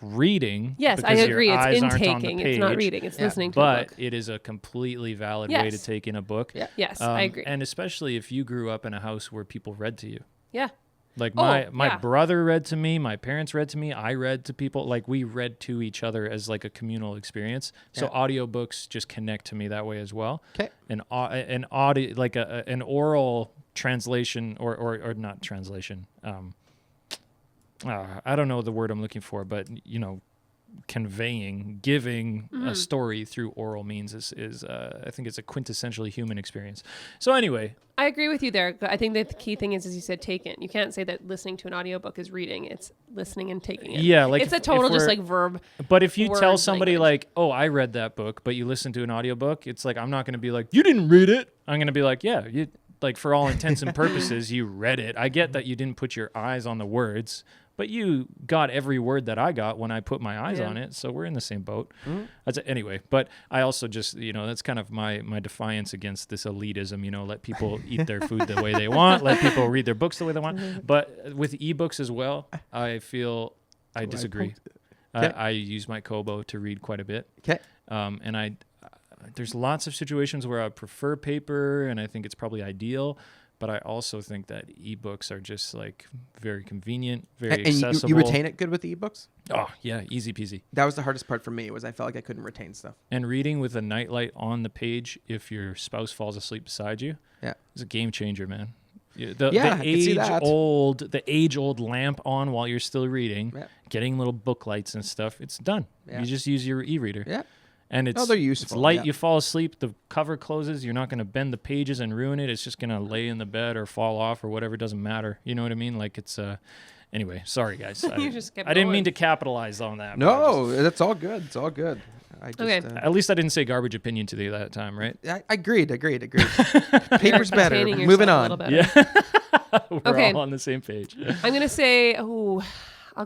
reading. Yes, I because your agree. It's eyes aren't on the intaking. It's not page, reading. It's Yeah. listening to a But book. it is a completely valid way to Yes. take in a book. Yeah. Yes, I agree. And especially if you grew up in a house where people read to you. Yeah. Like Oh, my yeah. brother read to me, my parents read to me, I read to people. Like we read to each other as like a communal experience. So Yeah. audiobooks just connect to me that way as well. Okay. An audio like an oral translation or not translation. I don't know the word I'm looking for, but giving a story through oral means is I think it's a quintessentially human experience. So anyway, I agree with you there. I think that the key thing is, as you said, take it. You can't say that listening to an audiobook is reading. It's listening and taking it. Yeah, like it's a if total just we're- like verb. but if you tell word somebody language. like, "Oh, I read that book," but you listen to an audiobook, it's like I'm not going to be like, "You didn't read it." I'm going to be like, "Yeah, you like for all intents and purposes, you read it. I get that you didn't put your eyes on the words, but you got every word that I got when I put my eyes Yeah. on it. So we're in the same boat." Anyway, but I also just, that's kind of my defiance against this elitism, let people eat their food the way they want, let people read their books the way they want. But with ebooks as well, I feel I disagree. Okay. I use my Kobo to read quite a bit. Okay. And there's lots of situations where I prefer paper and I think it's probably ideal, but I also think that ebooks are just like very convenient, very And accessible. you retain it good with the ebooks? Oh yeah, easy peasy. That was the hardest part for me was I felt like I couldn't retain stuff. And reading with a nightlight on the page if your spouse falls asleep beside you Yeah. is a game changer, man. The Yeah, I could see that. age-old lamp on while you're still reading, Yeah. getting little book lights and stuff, it's done. Yeah. You just use your e-reader. Yeah. And it's, they're it's useful, light. yeah. You fall asleep, the cover closes. You're not going to bend the pages and ruin it. It's just going to lay in the bed or fall off or whatever. It doesn't matter. You know what I mean? Like it's anyway, sorry guys. You just kept I didn't mean going. to capitalize on that. but I No, that's all good. It's all good. I just, Okay. at least I didn't say garbage opinion to you that time, right? I agreed. Paper's better. Containing Moving yourself a on. little better. Yeah. We're Okay. all on the same page. I'm going to say, I'll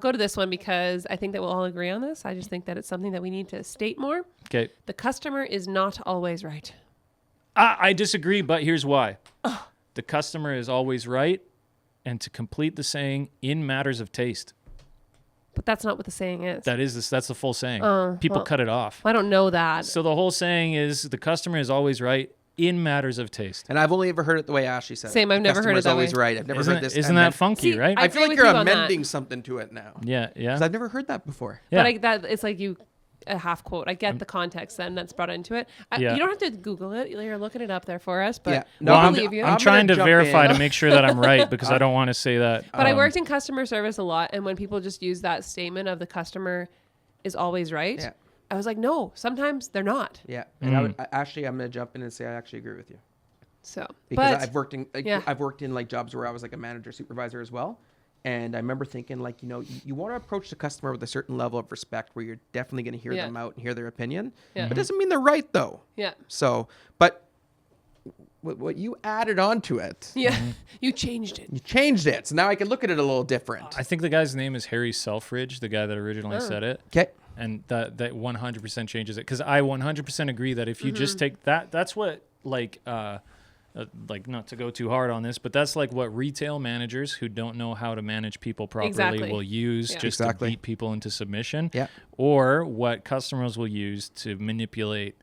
go to this one because I think that we'll all agree on this. I just think that it's something that we need to state more. Okay. The customer is not always right. I disagree, but here's why. The customer is always right. And to complete the saying, in matters of taste. But that's not what the saying is. That's the full saying. People well, cut it off. I don't know that. So the whole saying is the customer is always right in matters of taste. And I've only ever heard it the way Ashley said it. Same, I've The never heard it customer's that always way. right. I've never heard this. Isn't that funky, See, right? I I feel agree like with you're you on that. amending something to it now. Yeah. Because I've never heard that before. Yeah. But it's like a half quote. I get the context then that's brought into it. Yeah. You don't have to Google it. You're looking it up there for us, but Yeah. No, I I'm, believe you. I'm I'm trying to gonna jump verify in. to make sure that I'm right because I don't want to say that. But I worked in customer service a lot, and when people just use that statement of the customer is always right, Yeah. I was like, no, sometimes they're not. Yeah. And Ashley, I'm going to jump in and say I actually agree with you. So, Because but I've worked in yeah. I've worked in like jobs where I was like a manager supervisor as well. And I remember thinking like, you want to approach the customer with a certain level of respect where you're definitely going to hear Yeah. them out and hear their opinion. Yeah. But it doesn't mean they're right though. yeah, So, but what you added onto it, yeah, you changed it. you changed it. So now I can look at it a little different. I think the guy's name is Harry Selfridge, the guy that originally said it. Okay. And that 100% changes it because I 100% agree that if you just take that's what like not to go too hard on this, but that's like what retail managers who don't know how to manage people properly Exactly. will use Yeah. just Exactly. to beat people into submission. Yeah. Or what customers will use to manipulate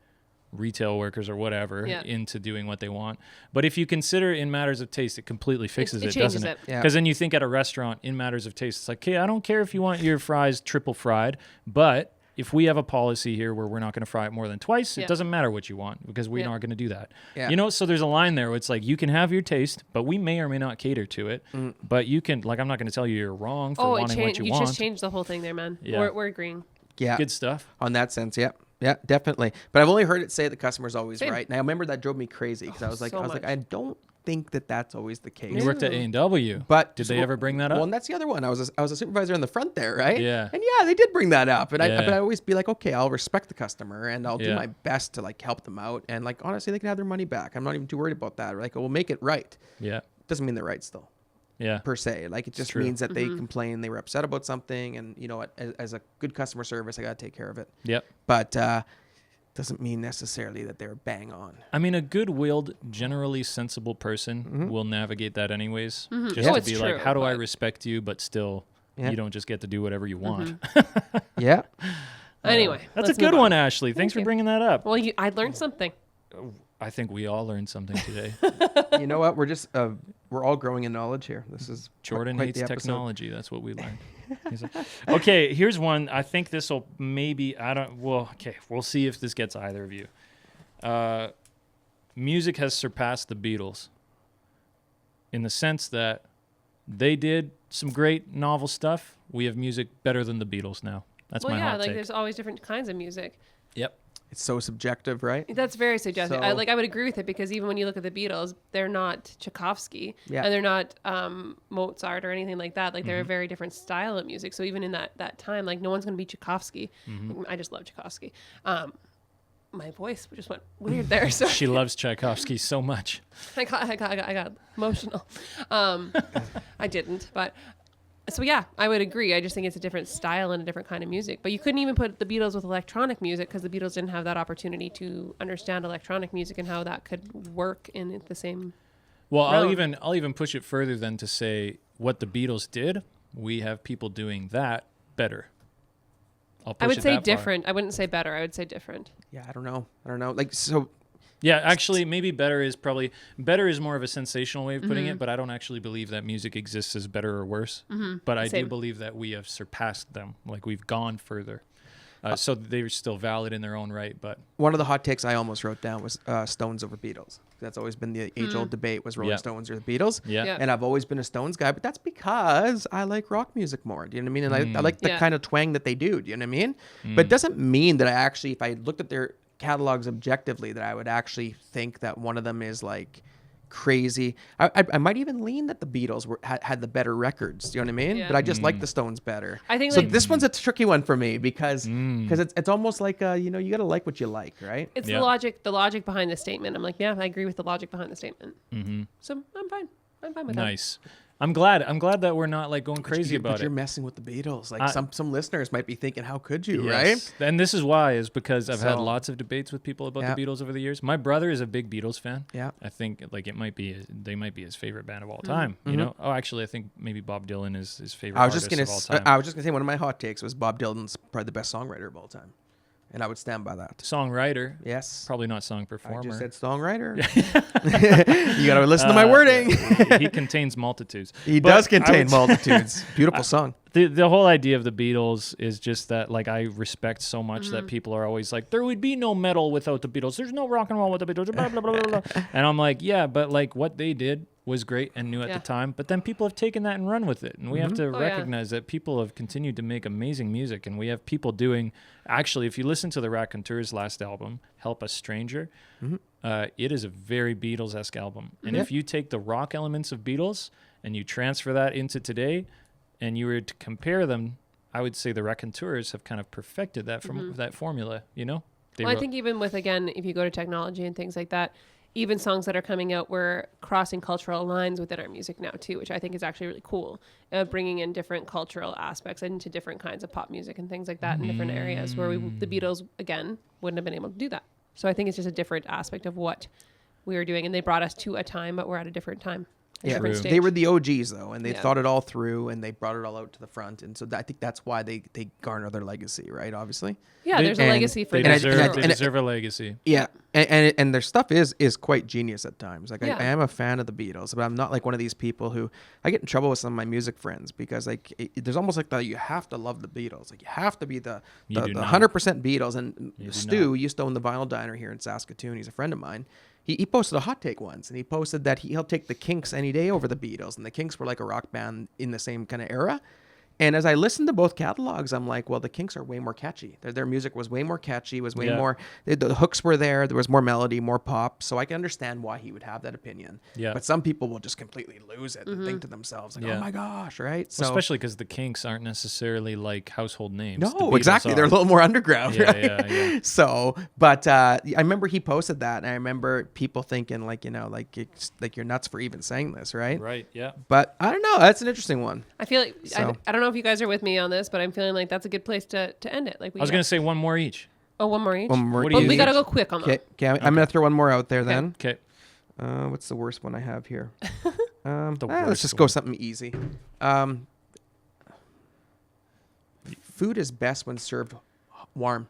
retail workers or whatever Yeah. into doing what they want. But if you consider in matters of taste, it completely fixes it it, changes doesn't it? it. Yeah. Because then you think at a restaurant in matters of taste, it's like, hey, I don't care if you want your fries triple fried, but if we have a policy here where we're not going to fry it more than twice, Yeah. it doesn't matter what you want because we're Yeah. not going to do that. Yeah. You know, so there's a line there where it's like you can have your taste, but we may or may not cater to it. But you can, like, I'm not going to tell you you're wrong for Oh, wanting what you you want. just changed the whole thing there, man. Yeah. We're agreeing. Yeah. Good stuff. On that sense, yeah. Yeah, definitely. But I've only heard it say the customer's always Same. right. And I remember that drove me crazy because I was like, so much. I don't think that that's always the case. You worked at A&W. But did they ever bring that up? Well, and that's the other one. I was a supervisor in the front there, right? Yeah. And yeah, they did bring that up. And Yeah. but I always be like, okay, I'll respect the customer and I'll do Yeah. my best to like help them out. And like honestly, they can have their money back. I'm not even too worried about that. Like, we'll make it right. Yeah. Doesn't mean they're right still. Yeah. Per se, like it just true. means that they complain, they were upset about something, and you know what? As a good customer service, I gotta take care of it. Yep. But doesn't mean necessarily that they're bang on. I mean, a good-willed, generally sensible person will navigate that anyways. Just Oh, to it's be like, true, how do I but- respect you, but still, Yeah. you don't just get to do whatever you want. Yeah. Anyway, That's let's a good move one, Ashley. Thanks for you. bringing that up. Well, I learned something. I think we all learned something today. You know what? We're just we're all growing in knowledge here. This is Jordan quite hates the episode. technology. That's what we learned. He's like, okay, here's one. I think this will maybe, okay, we'll see if this gets either of you. Music has surpassed the Beatles in the sense that they did some great novel stuff. We have music better than the Beatles now. That's Well, my yeah, hot like take. there's always different kinds of music. Yep. It's so subjective, right? That's very suggestive. So- I would agree with it because even when you look at the Beatles, they're not Tchaikovsky Yeah. and they're not Mozart or anything like that. Like Mm-hmm. they're a very different style of music. So even in that time, like no one's going to be Tchaikovsky. Mm-hmm. I just love Tchaikovsky. My voice just went weird there. So She loves Tchaikovsky so much. I got emotional. I didn't, but so yeah, I would agree. I just think it's a different style and a different kind of music. But you couldn't even put the Beatles with electronic music because the Beatles didn't have that opportunity to understand electronic music and how that could work in the same. Well, Realm. I'll even push it further than to say what the Beatles did. We have people doing that better. I'll push I would it say that far. different. I wouldn't say better. I would say different. Yeah, I don't know. Like, so Yeah, actually, maybe better is more of a sensational way of putting it, but I don't actually believe that music exists as better or worse. But I do Same. believe that we have surpassed them. Like we've gone further. So they were still valid in their own right. But One of the hot takes I almost wrote down was Stones over Beatles. That's always been the age-old debate, was Rolling Yeah. Stones or the Beatles. Yeah. Yeah. And I've always been a Stones guy, but that's because I like rock music more. Do you know what I mean? And I like the Yeah. kind of twang that they do. Do you know what I mean? But it doesn't mean that I actually, if I looked at their catalogs objectively, that I would actually think that one of them is like crazy. I might even lean that the Beatles had the better records. Do you know what I mean? Yeah. But I just like the Stones better. I think, so. like- This one's a tricky one for me because it's almost like you got to like what you like, right? It's Yeah. the logic behind the statement. I'm like, yeah, I agree with the logic behind the statement. So I'm fine with that. nice. I'm glad that we're not like going crazy But about you're it. messing with the Beatles. Like some listeners might be thinking, how could you, Yes. right? And this is why, is because I've had So- lots of debates with people about Yeah. the Beatles over the years. My brother is a big Beatles fan. Yeah. I think like they might be his favorite band of all time. You know? Oh, actually, I think maybe Bob Dylan is his favorite I was artist just of all gonna time. I was just gonna say one of my hot takes was Bob Dylan's probably the best songwriter of all time, and I would stand by that. Songwriter, Yes, probably not song I performer. just said songwriter. You gotta listen to my wording. He contains multitudes. He But does I contain would- multitudes. Beautiful song. The whole idea of the Beatles is just that, like, I respect so much that people are always like, there would be no metal without the Beatles. There's no rock and roll with the Beatles. Blah, blah, blah, blah, blah. And I'm like, yeah, but like what they did was great and new at Yeah. the time. But then people have taken that and run with it. And we have to Oh, yeah. recognize that people have continued to make amazing music. And we have people doing, actually, if you listen to the Raconteurs' last album, Help a Stranger, it is a very Beatles-esque album. And if you take the rock elements of Beatles and you transfer that into today, and you were to compare them, I would say the Raconteurs have kind of perfected that that formula, you know? They Well, I wrote- think even with, again, if you go to technology and things like that, even songs that are coming out, we're crossing cultural lines within our music now too, which I think is actually really cool. Bringing in different cultural aspects into different kinds of pop music and things like that in different areas where the Beatles, again, wouldn't have been able to do that. So I think it's just a different aspect of what we were doing. And they brought us to a time, but we're at a different time. Yeah, Different True. stage. they were the OGs though, and they Yeah. thought it all through, and they brought it all out to the front, and so I think that's why they garner their legacy, right? Obviously. Yeah, They- there's a and legacy for they that. deserve, sure. they deserve a legacy. Yeah, and their stuff is quite genius at times. Like Yeah. I am a fan of the Beatles, but I'm not like one of these people who I get in trouble with some of my music friends because like there's almost like you have to love the Beatles, like you have to be the You do not. 100% Beatles. And You do Stu not. used to own the Vinyl Diner here in Saskatoon. He's a friend of mine. He posted a hot take once, and he posted that he'll take the Kinks any day over the Beatles, and the Kinks were like a rock band in the same kind of era. And as I listened to both catalogs, I'm like, well, the Kinks are way more catchy. Their music was way more catchy, was way Yeah. more, the hooks were there was more melody, more pop. So I can understand why he would have that opinion. Yeah. But some people will just completely lose it and think to themselves, like, Yeah. oh my gosh, right? So, Especially because the Kinks aren't necessarily like household names. The no, Beatles exactly. They're a are. little more underground, Yeah, right? yeah. So, but I remember he posted that, and I remember people thinking, like, like you're nuts for even saying this, right? Right, yeah. But I don't know. That's an interesting one. I feel like, So- I don't know if you guys are with me on this, but I'm feeling like that's a good place to end it. Like I was going to say one more each. one more each. One more What do But you we each? got to go quick on that. Okay, I'm gonna throw one more out there then. Okay. What's the worst one I have here? The Let's worst just go one. something easy. Food is best when served warm.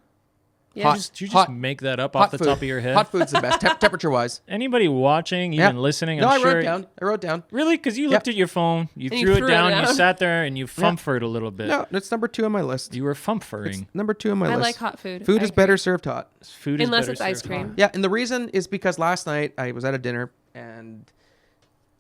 Yeah. Hot. Did you just Hot- make that up Hot off the food. top of your head? Hot food's the best, temperature wise. Anybody watching, even listening, No, I'm I sure. wrote down. Really? Because you looked at your phone, you And threw it down, you down. sat there, and you fumfered a little bit. No, it's number 2 on my list. You were It's fumfering. number 2 on my I list. like hot food. Food I is agree. better served hot. Food is Unless better it's ice served cream. hot. Yeah, and the reason is because last night I was at a dinner and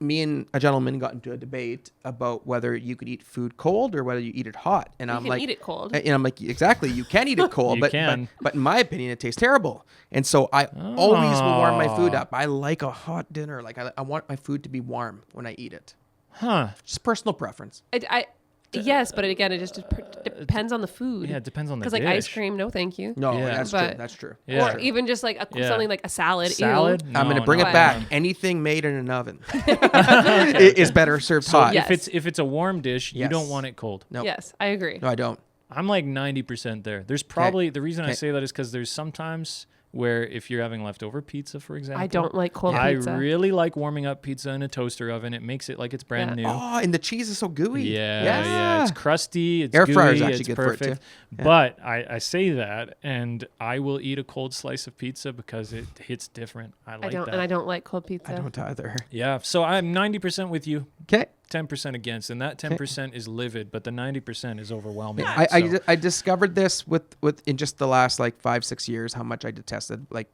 me and a gentleman got into a debate about whether you could eat food cold or whether you eat it hot. And You I'm can like, eat it cold. And I'm like, exactly, you can eat it cold, You but, can. but in my opinion, it tastes terrible. And so I always will warm my food up. I like a hot dinner. Like I want my food to be warm when I eat it. Huh. Just personal preference. Yes, but again, it just depends on the food. Yeah, it depends on the Because like ice dish. cream, no, thank you. No, Yeah. that's true. But- That's true. Yeah. Or even just like Yeah. something like a salad. Salad? Ew. I'm going to No, bring no, it no. back. Anything made in an oven is better served So hot. Yes. if it's a warm dish, you Yes. don't want it cold. No, Yes, I agree. no, I don't. I'm like 90% there. There's probably the reason I Okay. say that is because there's sometimes where if you're having leftover pizza, for example, I don't like cold I pizza. really like warming up pizza in a toaster oven. It makes it like it's brand Yeah. new. Oh, and the cheese is so gooey. Yeah, it's crusty. It's Air fryer's gooey, actually it's good for it, perfect. too. Yeah. But I say that, and I will eat a cold slice of pizza because it hits different. I like I don't, that. and I don't like cold pizza. I don't either. Yeah, so I'm 90% with you. Okay. 10% against, and that 10% is livid, but the 90% is overwhelming. I discovered this with in just the last like 5-6 years how much I detested like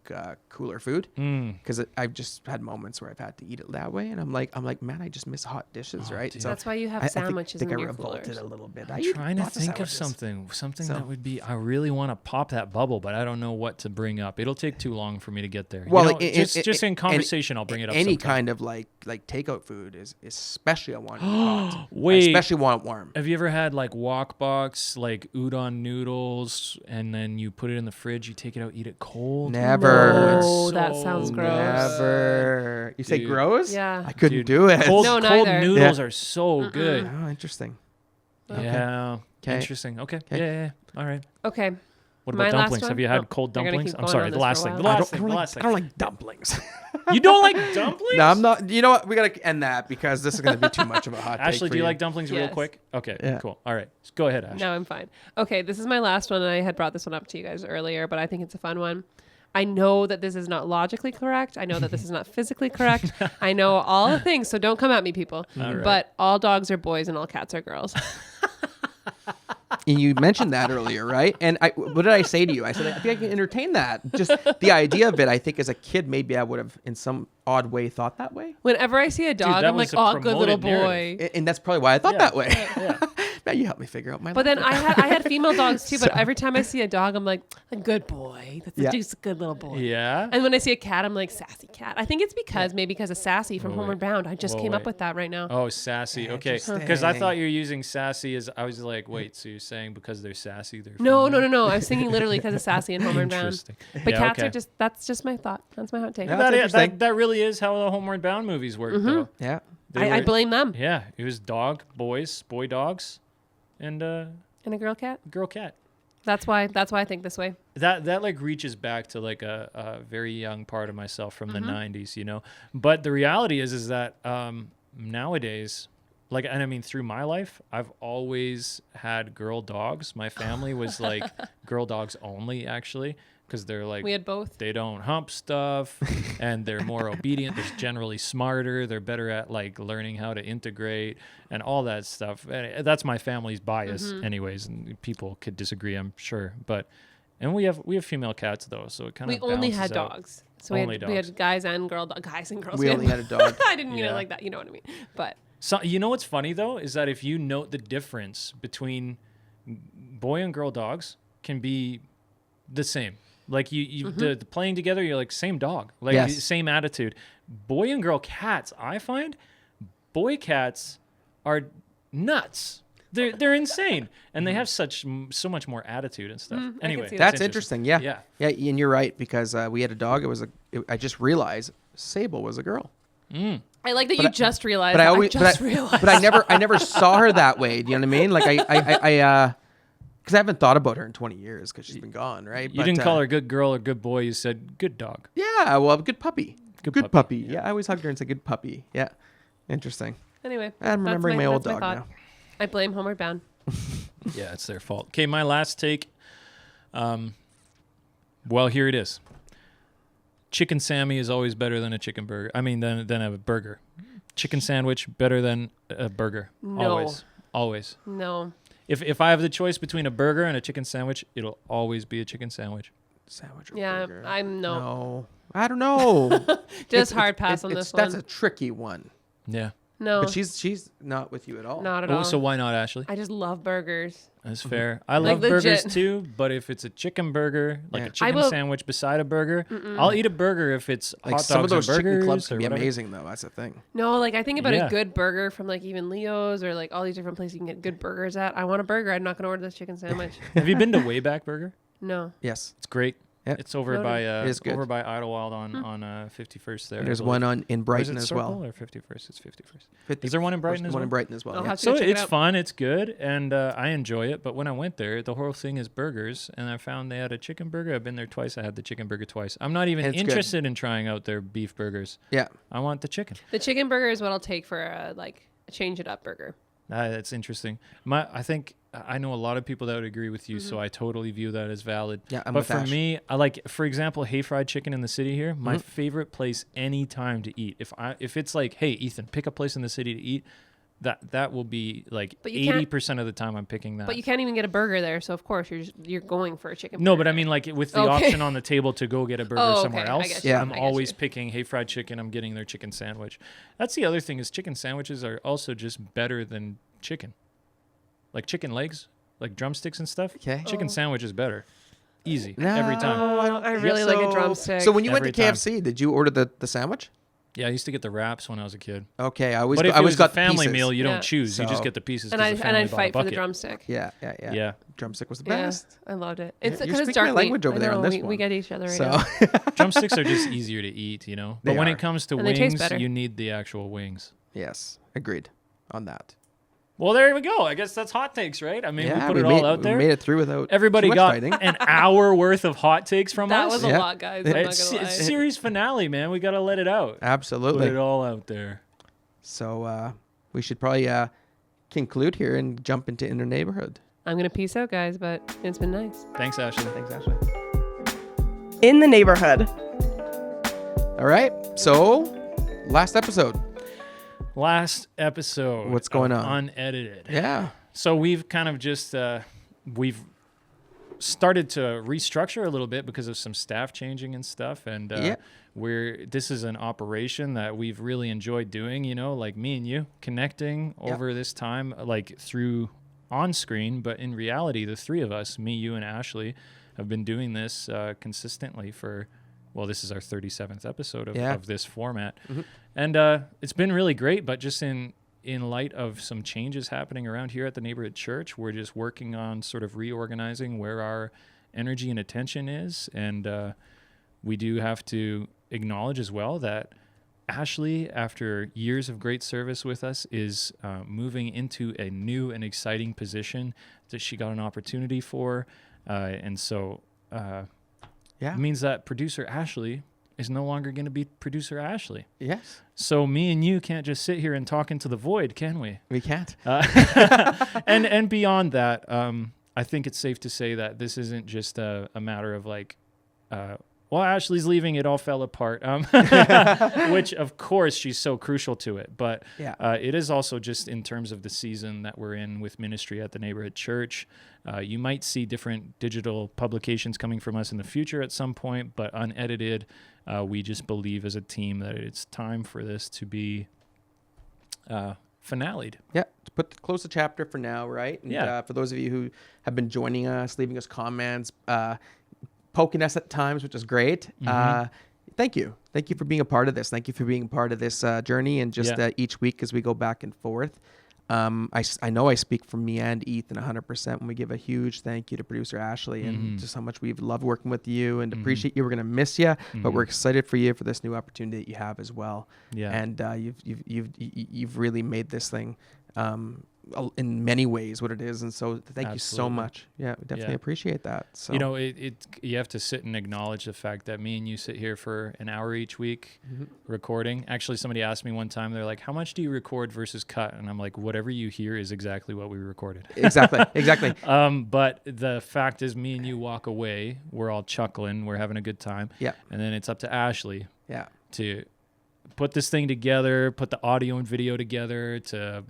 cooler food because I've just had moments where I've had to eat it that way, and I'm like, man, I just miss hot dishes, right? Dude. So That's why you have sandwiches I think in I your revolted coolers. a little bit. I'm trying to think of something that would be. I really want to pop that bubble, but I don't know what to bring up. It'll take too long for me to get there. Well, just in conversation, I'll bring it up. Any sometime. kind of like takeout food is especially I want it hot. Wait. I especially want it warm. Have you ever had like wok box, like udon noodles, and then you put it in the fridge, you take it out, eat it cold? Never. No, that sounds gross. Never. You say Dude. gross? Yeah. I couldn't do it. Cold, No, cold neither. noodles are so good. Oh, interesting. Yeah. Okay. Interesting. Okay. Yeah. All right. Okay. What My about last dumplings? one? Have you had No, cold they're gonna dumplings? keep I'm going sorry. on The this last for a thing. The while. last thing. The last I thing. don't like dumplings. You don't like dumplings? No, I'm not. You know what? We gotta end that because this is gonna be too much of a hot take. Ashley, for do you like dumplings real Yes. quick? Okay. Yeah. Cool. All right. Go ahead, Ash. No, I'm fine. Okay, this is my last one, and I had brought this one up to you guys earlier, but I think it's a fun one. I know that this is not logically correct. I know that this is not physically correct. I know all the things, so don't come at me, people. All right. But all dogs are boys and all cats are girls. And you mentioned that earlier, right? And what did I say to you? I said I think I can entertain that. Just the idea of it. I think as a kid, maybe I would have, in some odd way, thought that way. Whenever I see a dog, that I'm was like, a oh, good little promoted boy. narrative. And that's probably why I thought Yeah. that way. Yeah. Now you help me figure out my. But life. then I had female dogs too. But every time I see a dog, I'm like, a good boy. That's Yeah. just a good little boy. Yeah. And when I see a cat, I'm like, sassy cat. I think it's because of Sassy from Whoa, Homeward Bound. I just Whoa, came up wait. with that right now. Oh, sassy. Okay. Interesting. Because I thought you were using sassy as I was like, wait, so you're saying because they're sassy, they're No. female? I was thinking literally because of Sassy and Homeward Bound. Interesting. But Yeah, cats okay. are that's just my thought. That's my hot take. Yeah. That's interesting. That really is how the Homeward Bound movies work, though. Yeah. They I were- blame them. Yeah, it was boy dogs, and And a girl cat. girl cat. That's why I think this way. That like reaches back to like a very young part of myself from the 90s, you know. But the reality is that nowadays, like, and I mean through my life, I've always had girl dogs. My family was like girl dogs only, actually, because they're like We had both. they don't hump stuff and they're more obedient. They're generally smarter. They're better at like learning how to integrate and all that stuff. And that's my family's bias anyways. And people could disagree, I'm sure. And we have female cats though. So it kind We of only balances had out. dogs. So Only we had guys and girls. We only had a dog. I didn't mean it Yeah. like that. You know what I mean? But So you know what's funny though is that if you note the difference between boy and girl dogs can be the same. Like you the playing together, you're like same dog, like Yes. same attitude. Boy and girl cats, I find boy cats are nuts. They're insane, and they have so much more attitude and stuff. can Anyway, see that. That's interesting. Yeah. Yeah. Yeah. And you're right because we had a dog. I just realized Sable was a girl. I like that you just realized. But I that. always, just realized. but I never saw her that way. Do you know what I mean? Like because I haven't thought about her in 20 years because she's been gone, right? You didn't call her good girl or good boy. You said good dog. Yeah, well, good puppy. Good puppy. Yeah, I always hugged her and said good puppy. Yeah, interesting. Anyway, I'm that's remembering my old that's dog thought. now. I blame Homeward Bound. Yeah, it's their fault. Okay, my last take. Well, here it is. Chicken Sammy is always better than a chicken burger. I mean, than a burger. Chicken sandwich better than a burger. No. Always. No. If I have the choice between a burger and a chicken sandwich, it'll always be a chicken sandwich. Sandwich or Yeah, burger? I'm no. No, I don't know. Just hard pass on this one. That's a tricky one. Yeah. No, But she's not with you at all. not at Oh, all. so why not, Ashley? I just love burgers. That's fair. I Like love burgers legit. too, but if it's a chicken burger, like Yeah. a chicken will- sandwich beside a burger, I'll eat a burger if it's Like hot some of dogs those and burgers chicken clubs or can be whatever. amazing though. That's the thing. No, like I think about Yeah. a good burger from like even Leo's or like all these different places you can get good burgers at. I want a burger. I'm not gonna order this chicken sandwich. Have you been to Wayback Burger? No. Yes. It's great. Yep. It's over Noted. by It is good. over by Idlewild on 51st there. I There's believe. one in Or is Brighton it as Circle well. Or 51st? It's 51st. Is there one in Brighton There's as one well? in Brighton as well. I'll yeah. have to So go check it's it out. fun, it's good, and I enjoy it. But when I went there, the whole thing is burgers, and I found they had a chicken burger. I've been there twice. I had the chicken burger twice. I'm not even And it's good. interested in trying out their beef burgers. Yeah. I want the chicken. The chicken burger is what I'll take for a change it up burger. That's interesting. I think I know a lot of people that would agree with you, so I totally view that as valid. Yeah, I'm but with for Ash. me, I like, for example, Hey Fried Chicken in the city here. My favorite place anytime to eat. If it's like, hey, Ethan, pick a place in the city to eat, that will be like But you 80% of the time I'm picking that. But you can't even get a burger there, so of course you're going for a chicken. No, burger. but I mean, like with the Okay. option on the table to go get a burger Oh, okay. somewhere I else, get you. Yeah. I'm I get always you. picking Hey Fried Chicken. I'm getting their chicken sandwich. That's the other thing is chicken sandwiches are also just better than chicken. Like chicken legs, like drumsticks and stuff. Okay. Chicken Oh. sandwich is better. Easy. No, Every time. I don't I really think like a drumstick. So when you Every went to KFC, did you order the sandwich? Yeah, I used to get the wraps when I was a kid. Okay, I always But if I it always was got a family pieces. meal, you Yeah. don't choose. You just So- get the pieces. and 'cause I'd the family bought a fight for the bucket. drumstick. Yeah. Yeah. Drumstick was the Yeah, best. I loved it. Yeah, It's you're because it's speaking dark my meat. language over I there on know, this we one. get each other right So now. Drumsticks are just easier to eat, you know. But They when are. it comes to And they taste wings, better. you need the actual wings. yes, agreed on that. Well, there we go. I guess that's hot takes, right? I mean, Yeah, we put it made, all out we there. made it through without Everybody too much got fighting. an hour worth of hot takes from That us. was Yeah. a lot, guys. I'm not It's gonna lie. series finale, man. We got to let it out. Put Absolutely. it all out there. So we should probably conclude here and jump into Inner Neighborhood. I'm gonna peace out, guys. But it's been nice. Thanks, Ashley. Thanks, Ashley. In the Neighborhood. All right. So last episode. Last episode. What's going of on? Unedited. Yeah. So we've kind of just we've started to restructure a little bit because of some staff changing and stuff, and Yeah. this is an operation that we've really enjoyed doing. You know, like me and you connecting Yep. over this time, like through on screen, but in reality, the three of us, me, you, and Ashley, have been doing this consistently for. Well, this is our 37th episode of, Yeah. of this format, Mhm. and it's been really great. But just in light of some changes happening around here at the Neighborhood Church, we're just working on sort of reorganizing where our energy and attention is. And we do have to acknowledge as well that Ashley, after years of great service with us, is moving into a new and exciting position that she got an opportunity for. And so Yeah. it means that producer Ashley is no longer going to be producer Ashley. Yes. So me and you can't just sit here and talk into the void, can we? We can't. And beyond that, I think it's safe to say that this isn't just a matter of like, well, Ashley's leaving, it all fell apart, which of course she's so crucial to it. But Yeah. it is also just in terms of the season that we're in with ministry at the Neighborhood Church. You might see different digital publications coming from us in the future at some point, but Unedited, we just believe as a team that it's time for this to be finale'd. Yeah, to close the chapter for now, right? And, Yeah. for those of you who have been joining us, leaving us comments, poking us at times, which is great. Thank you. Thank you for being a part of this. Thank you for being part of this journey and just Yeah. each week as we go back and forth. I know I speak for me and Ethan 100% when we give a huge thank you to producer Ashley and just how much we've loved working with you and appreciate you. We're going to miss you, but we're excited for you for this new opportunity that you have as well. Yeah. And you've really made this thing in many ways what it is, and so thank you so Absolutely. much. Yeah, we definitely Yeah. appreciate that. So You know, you have to sit and acknowledge the fact that me and you sit here for an hour each week recording. Actually, somebody asked me one time, they're like, how much do you record versus cut? And I'm like, whatever you hear is exactly what we recorded. exactly. But the fact is, me and you walk away, we're all chuckling, we're having a good time. Yeah. And then it's up to Ashley Yeah. to put this thing together, put the audio and video together, to,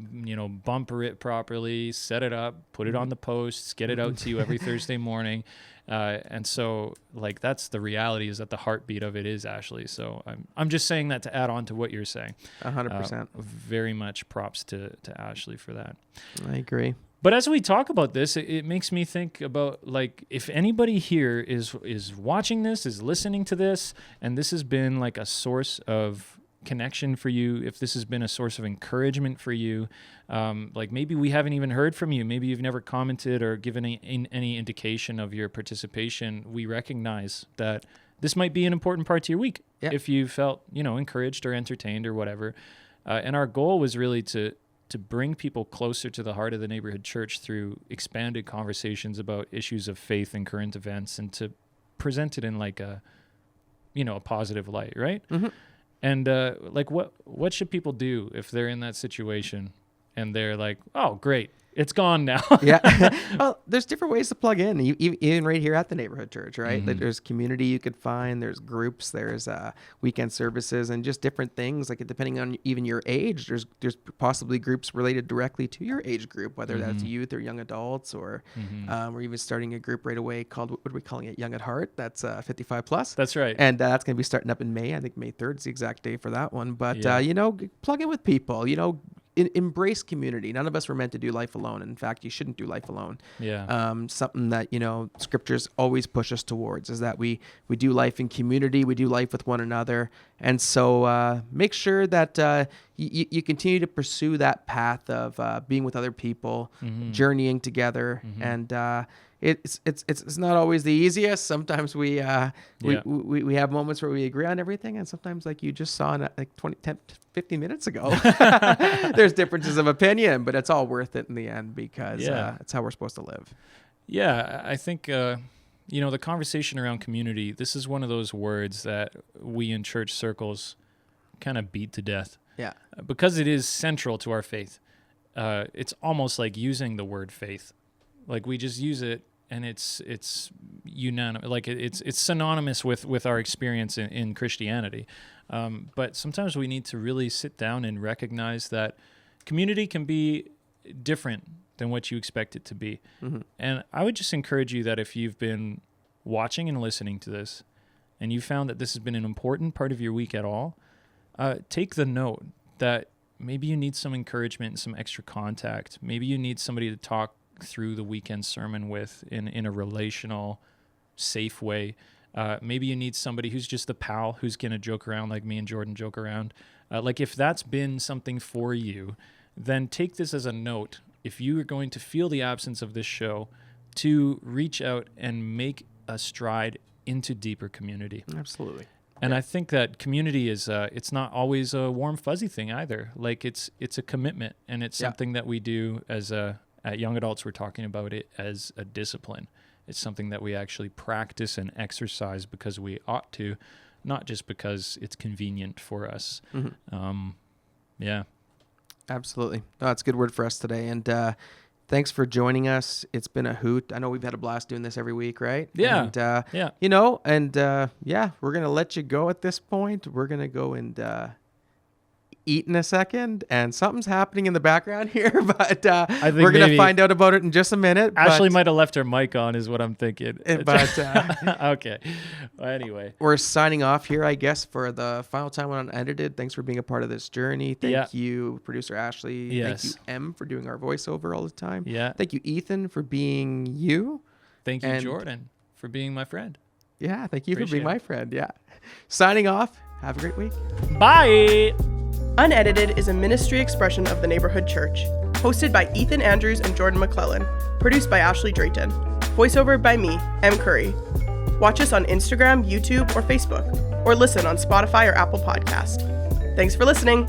bumper it properly, set it up, put it on the posts, get it out to you every Thursday morning. And so, like, that's the reality, is that the heartbeat of it is Ashley. So I'm just saying that to add on to what you're saying. 100%. Very much props to Ashley for that. I agree. But as we talk about this, it makes me think about, like, if anybody here is watching this, is listening to this, and this has been like a source of connection for you, if this has been a source of encouragement for you, like maybe we haven't even heard from you, maybe you've never commented or given any indication of your participation, we recognize that this might be an important part to your week. Yeah. If you felt, encouraged or entertained or whatever. And our goal was really to bring people closer to the heart of the Neighborhood Church through expanded conversations about issues of faith and current events, and to present it in like a positive light, right? Mm-hmm. And like, what should people do if they're in that situation and they're like, oh, great. It's gone now. Yeah. Well, there's different ways to plug in, even right here at the Neighborhood Church, right? Like there's community you could find, there's groups, there's weekend services, and just different things. Like depending on even your age, there's possibly groups related directly to your age group, whether that's youth or young adults, or we're even starting a group right away called, what are we calling it? Young at Heart. That's 55 plus. That's right. And that's going to be starting up in May. I think May 3rd is the exact day for that one. But, plug in with people, embrace community. None of us were meant to do life alone. In fact, you shouldn't do life alone. Yeah. Something that, scriptures always push us towards is that we do life in community. We do life with one another. And so make sure that you continue to pursue that path of being with other people, journeying together. And it's not always the easiest. Sometimes we have moments where we agree on everything, and sometimes, like you just saw in 15 minutes ago, there's differences of opinion, but it's all worth it in the end because it's how we're supposed to live. Yeah, I think the conversation around community, this is one of those words that we in church circles kind of beat to death. Yeah, because it is central to our faith. It's almost like using the word faith. Like we just use it, and it's unanimous. Like it's synonymous with our experience in Christianity. But sometimes we need to really sit down and recognize that community can be different than what you expect it to be. And I would just encourage you that if you've been watching and listening to this, and you found that this has been an important part of your week at all, take the note that maybe you need some encouragement and some extra contact. Maybe you need somebody to talk through the weekend sermon with in a relational, safe way. Maybe you need somebody who's just a pal who's going to joke around like me and Jordan joke around. Like if that's been something for you, then take this as a note. If you are going to feel the absence of this show, to reach out and make a stride into deeper community. Absolutely. And I think that community is, it's not always a warm, fuzzy thing either. Like it's a commitment, and it's something that we do as at Young Adults, we're talking about it as a discipline. It's something that we actually practice and exercise because we ought to, not just because it's convenient for us. Yeah. Absolutely. No, that's a good word for us today. And thanks for joining us. It's been a hoot. I know we've had a blast doing this every week, right? Yeah. And, we're going to let you go at this point. We're going to go and eat in a second, and something's happening in the background here, but we're going to find out about it in just a minute. Ashley might have left her mic on is what I'm thinking. But okay. Well, anyway. We're signing off here, I guess, for the final time on Unedited. Thanks for being a part of this journey. Thank you, producer Ashley. Yes. Thank you, Em, for doing our voiceover all the time. Yeah. Thank you, Ethan, for being you. Thank you, Jordan, for being my friend. Yeah, thank you for being my friend. Yeah. Signing off. Have a great week. Bye. Unedited is a ministry expression of the Neighborhood Church, hosted by Ethan Andrews and Jordan McClellan, produced by Ashley Drayton, voiceover by me, M. Curry. Watch us on Instagram, YouTube, or Facebook, or listen on Spotify or Apple Podcast. Thanks for listening.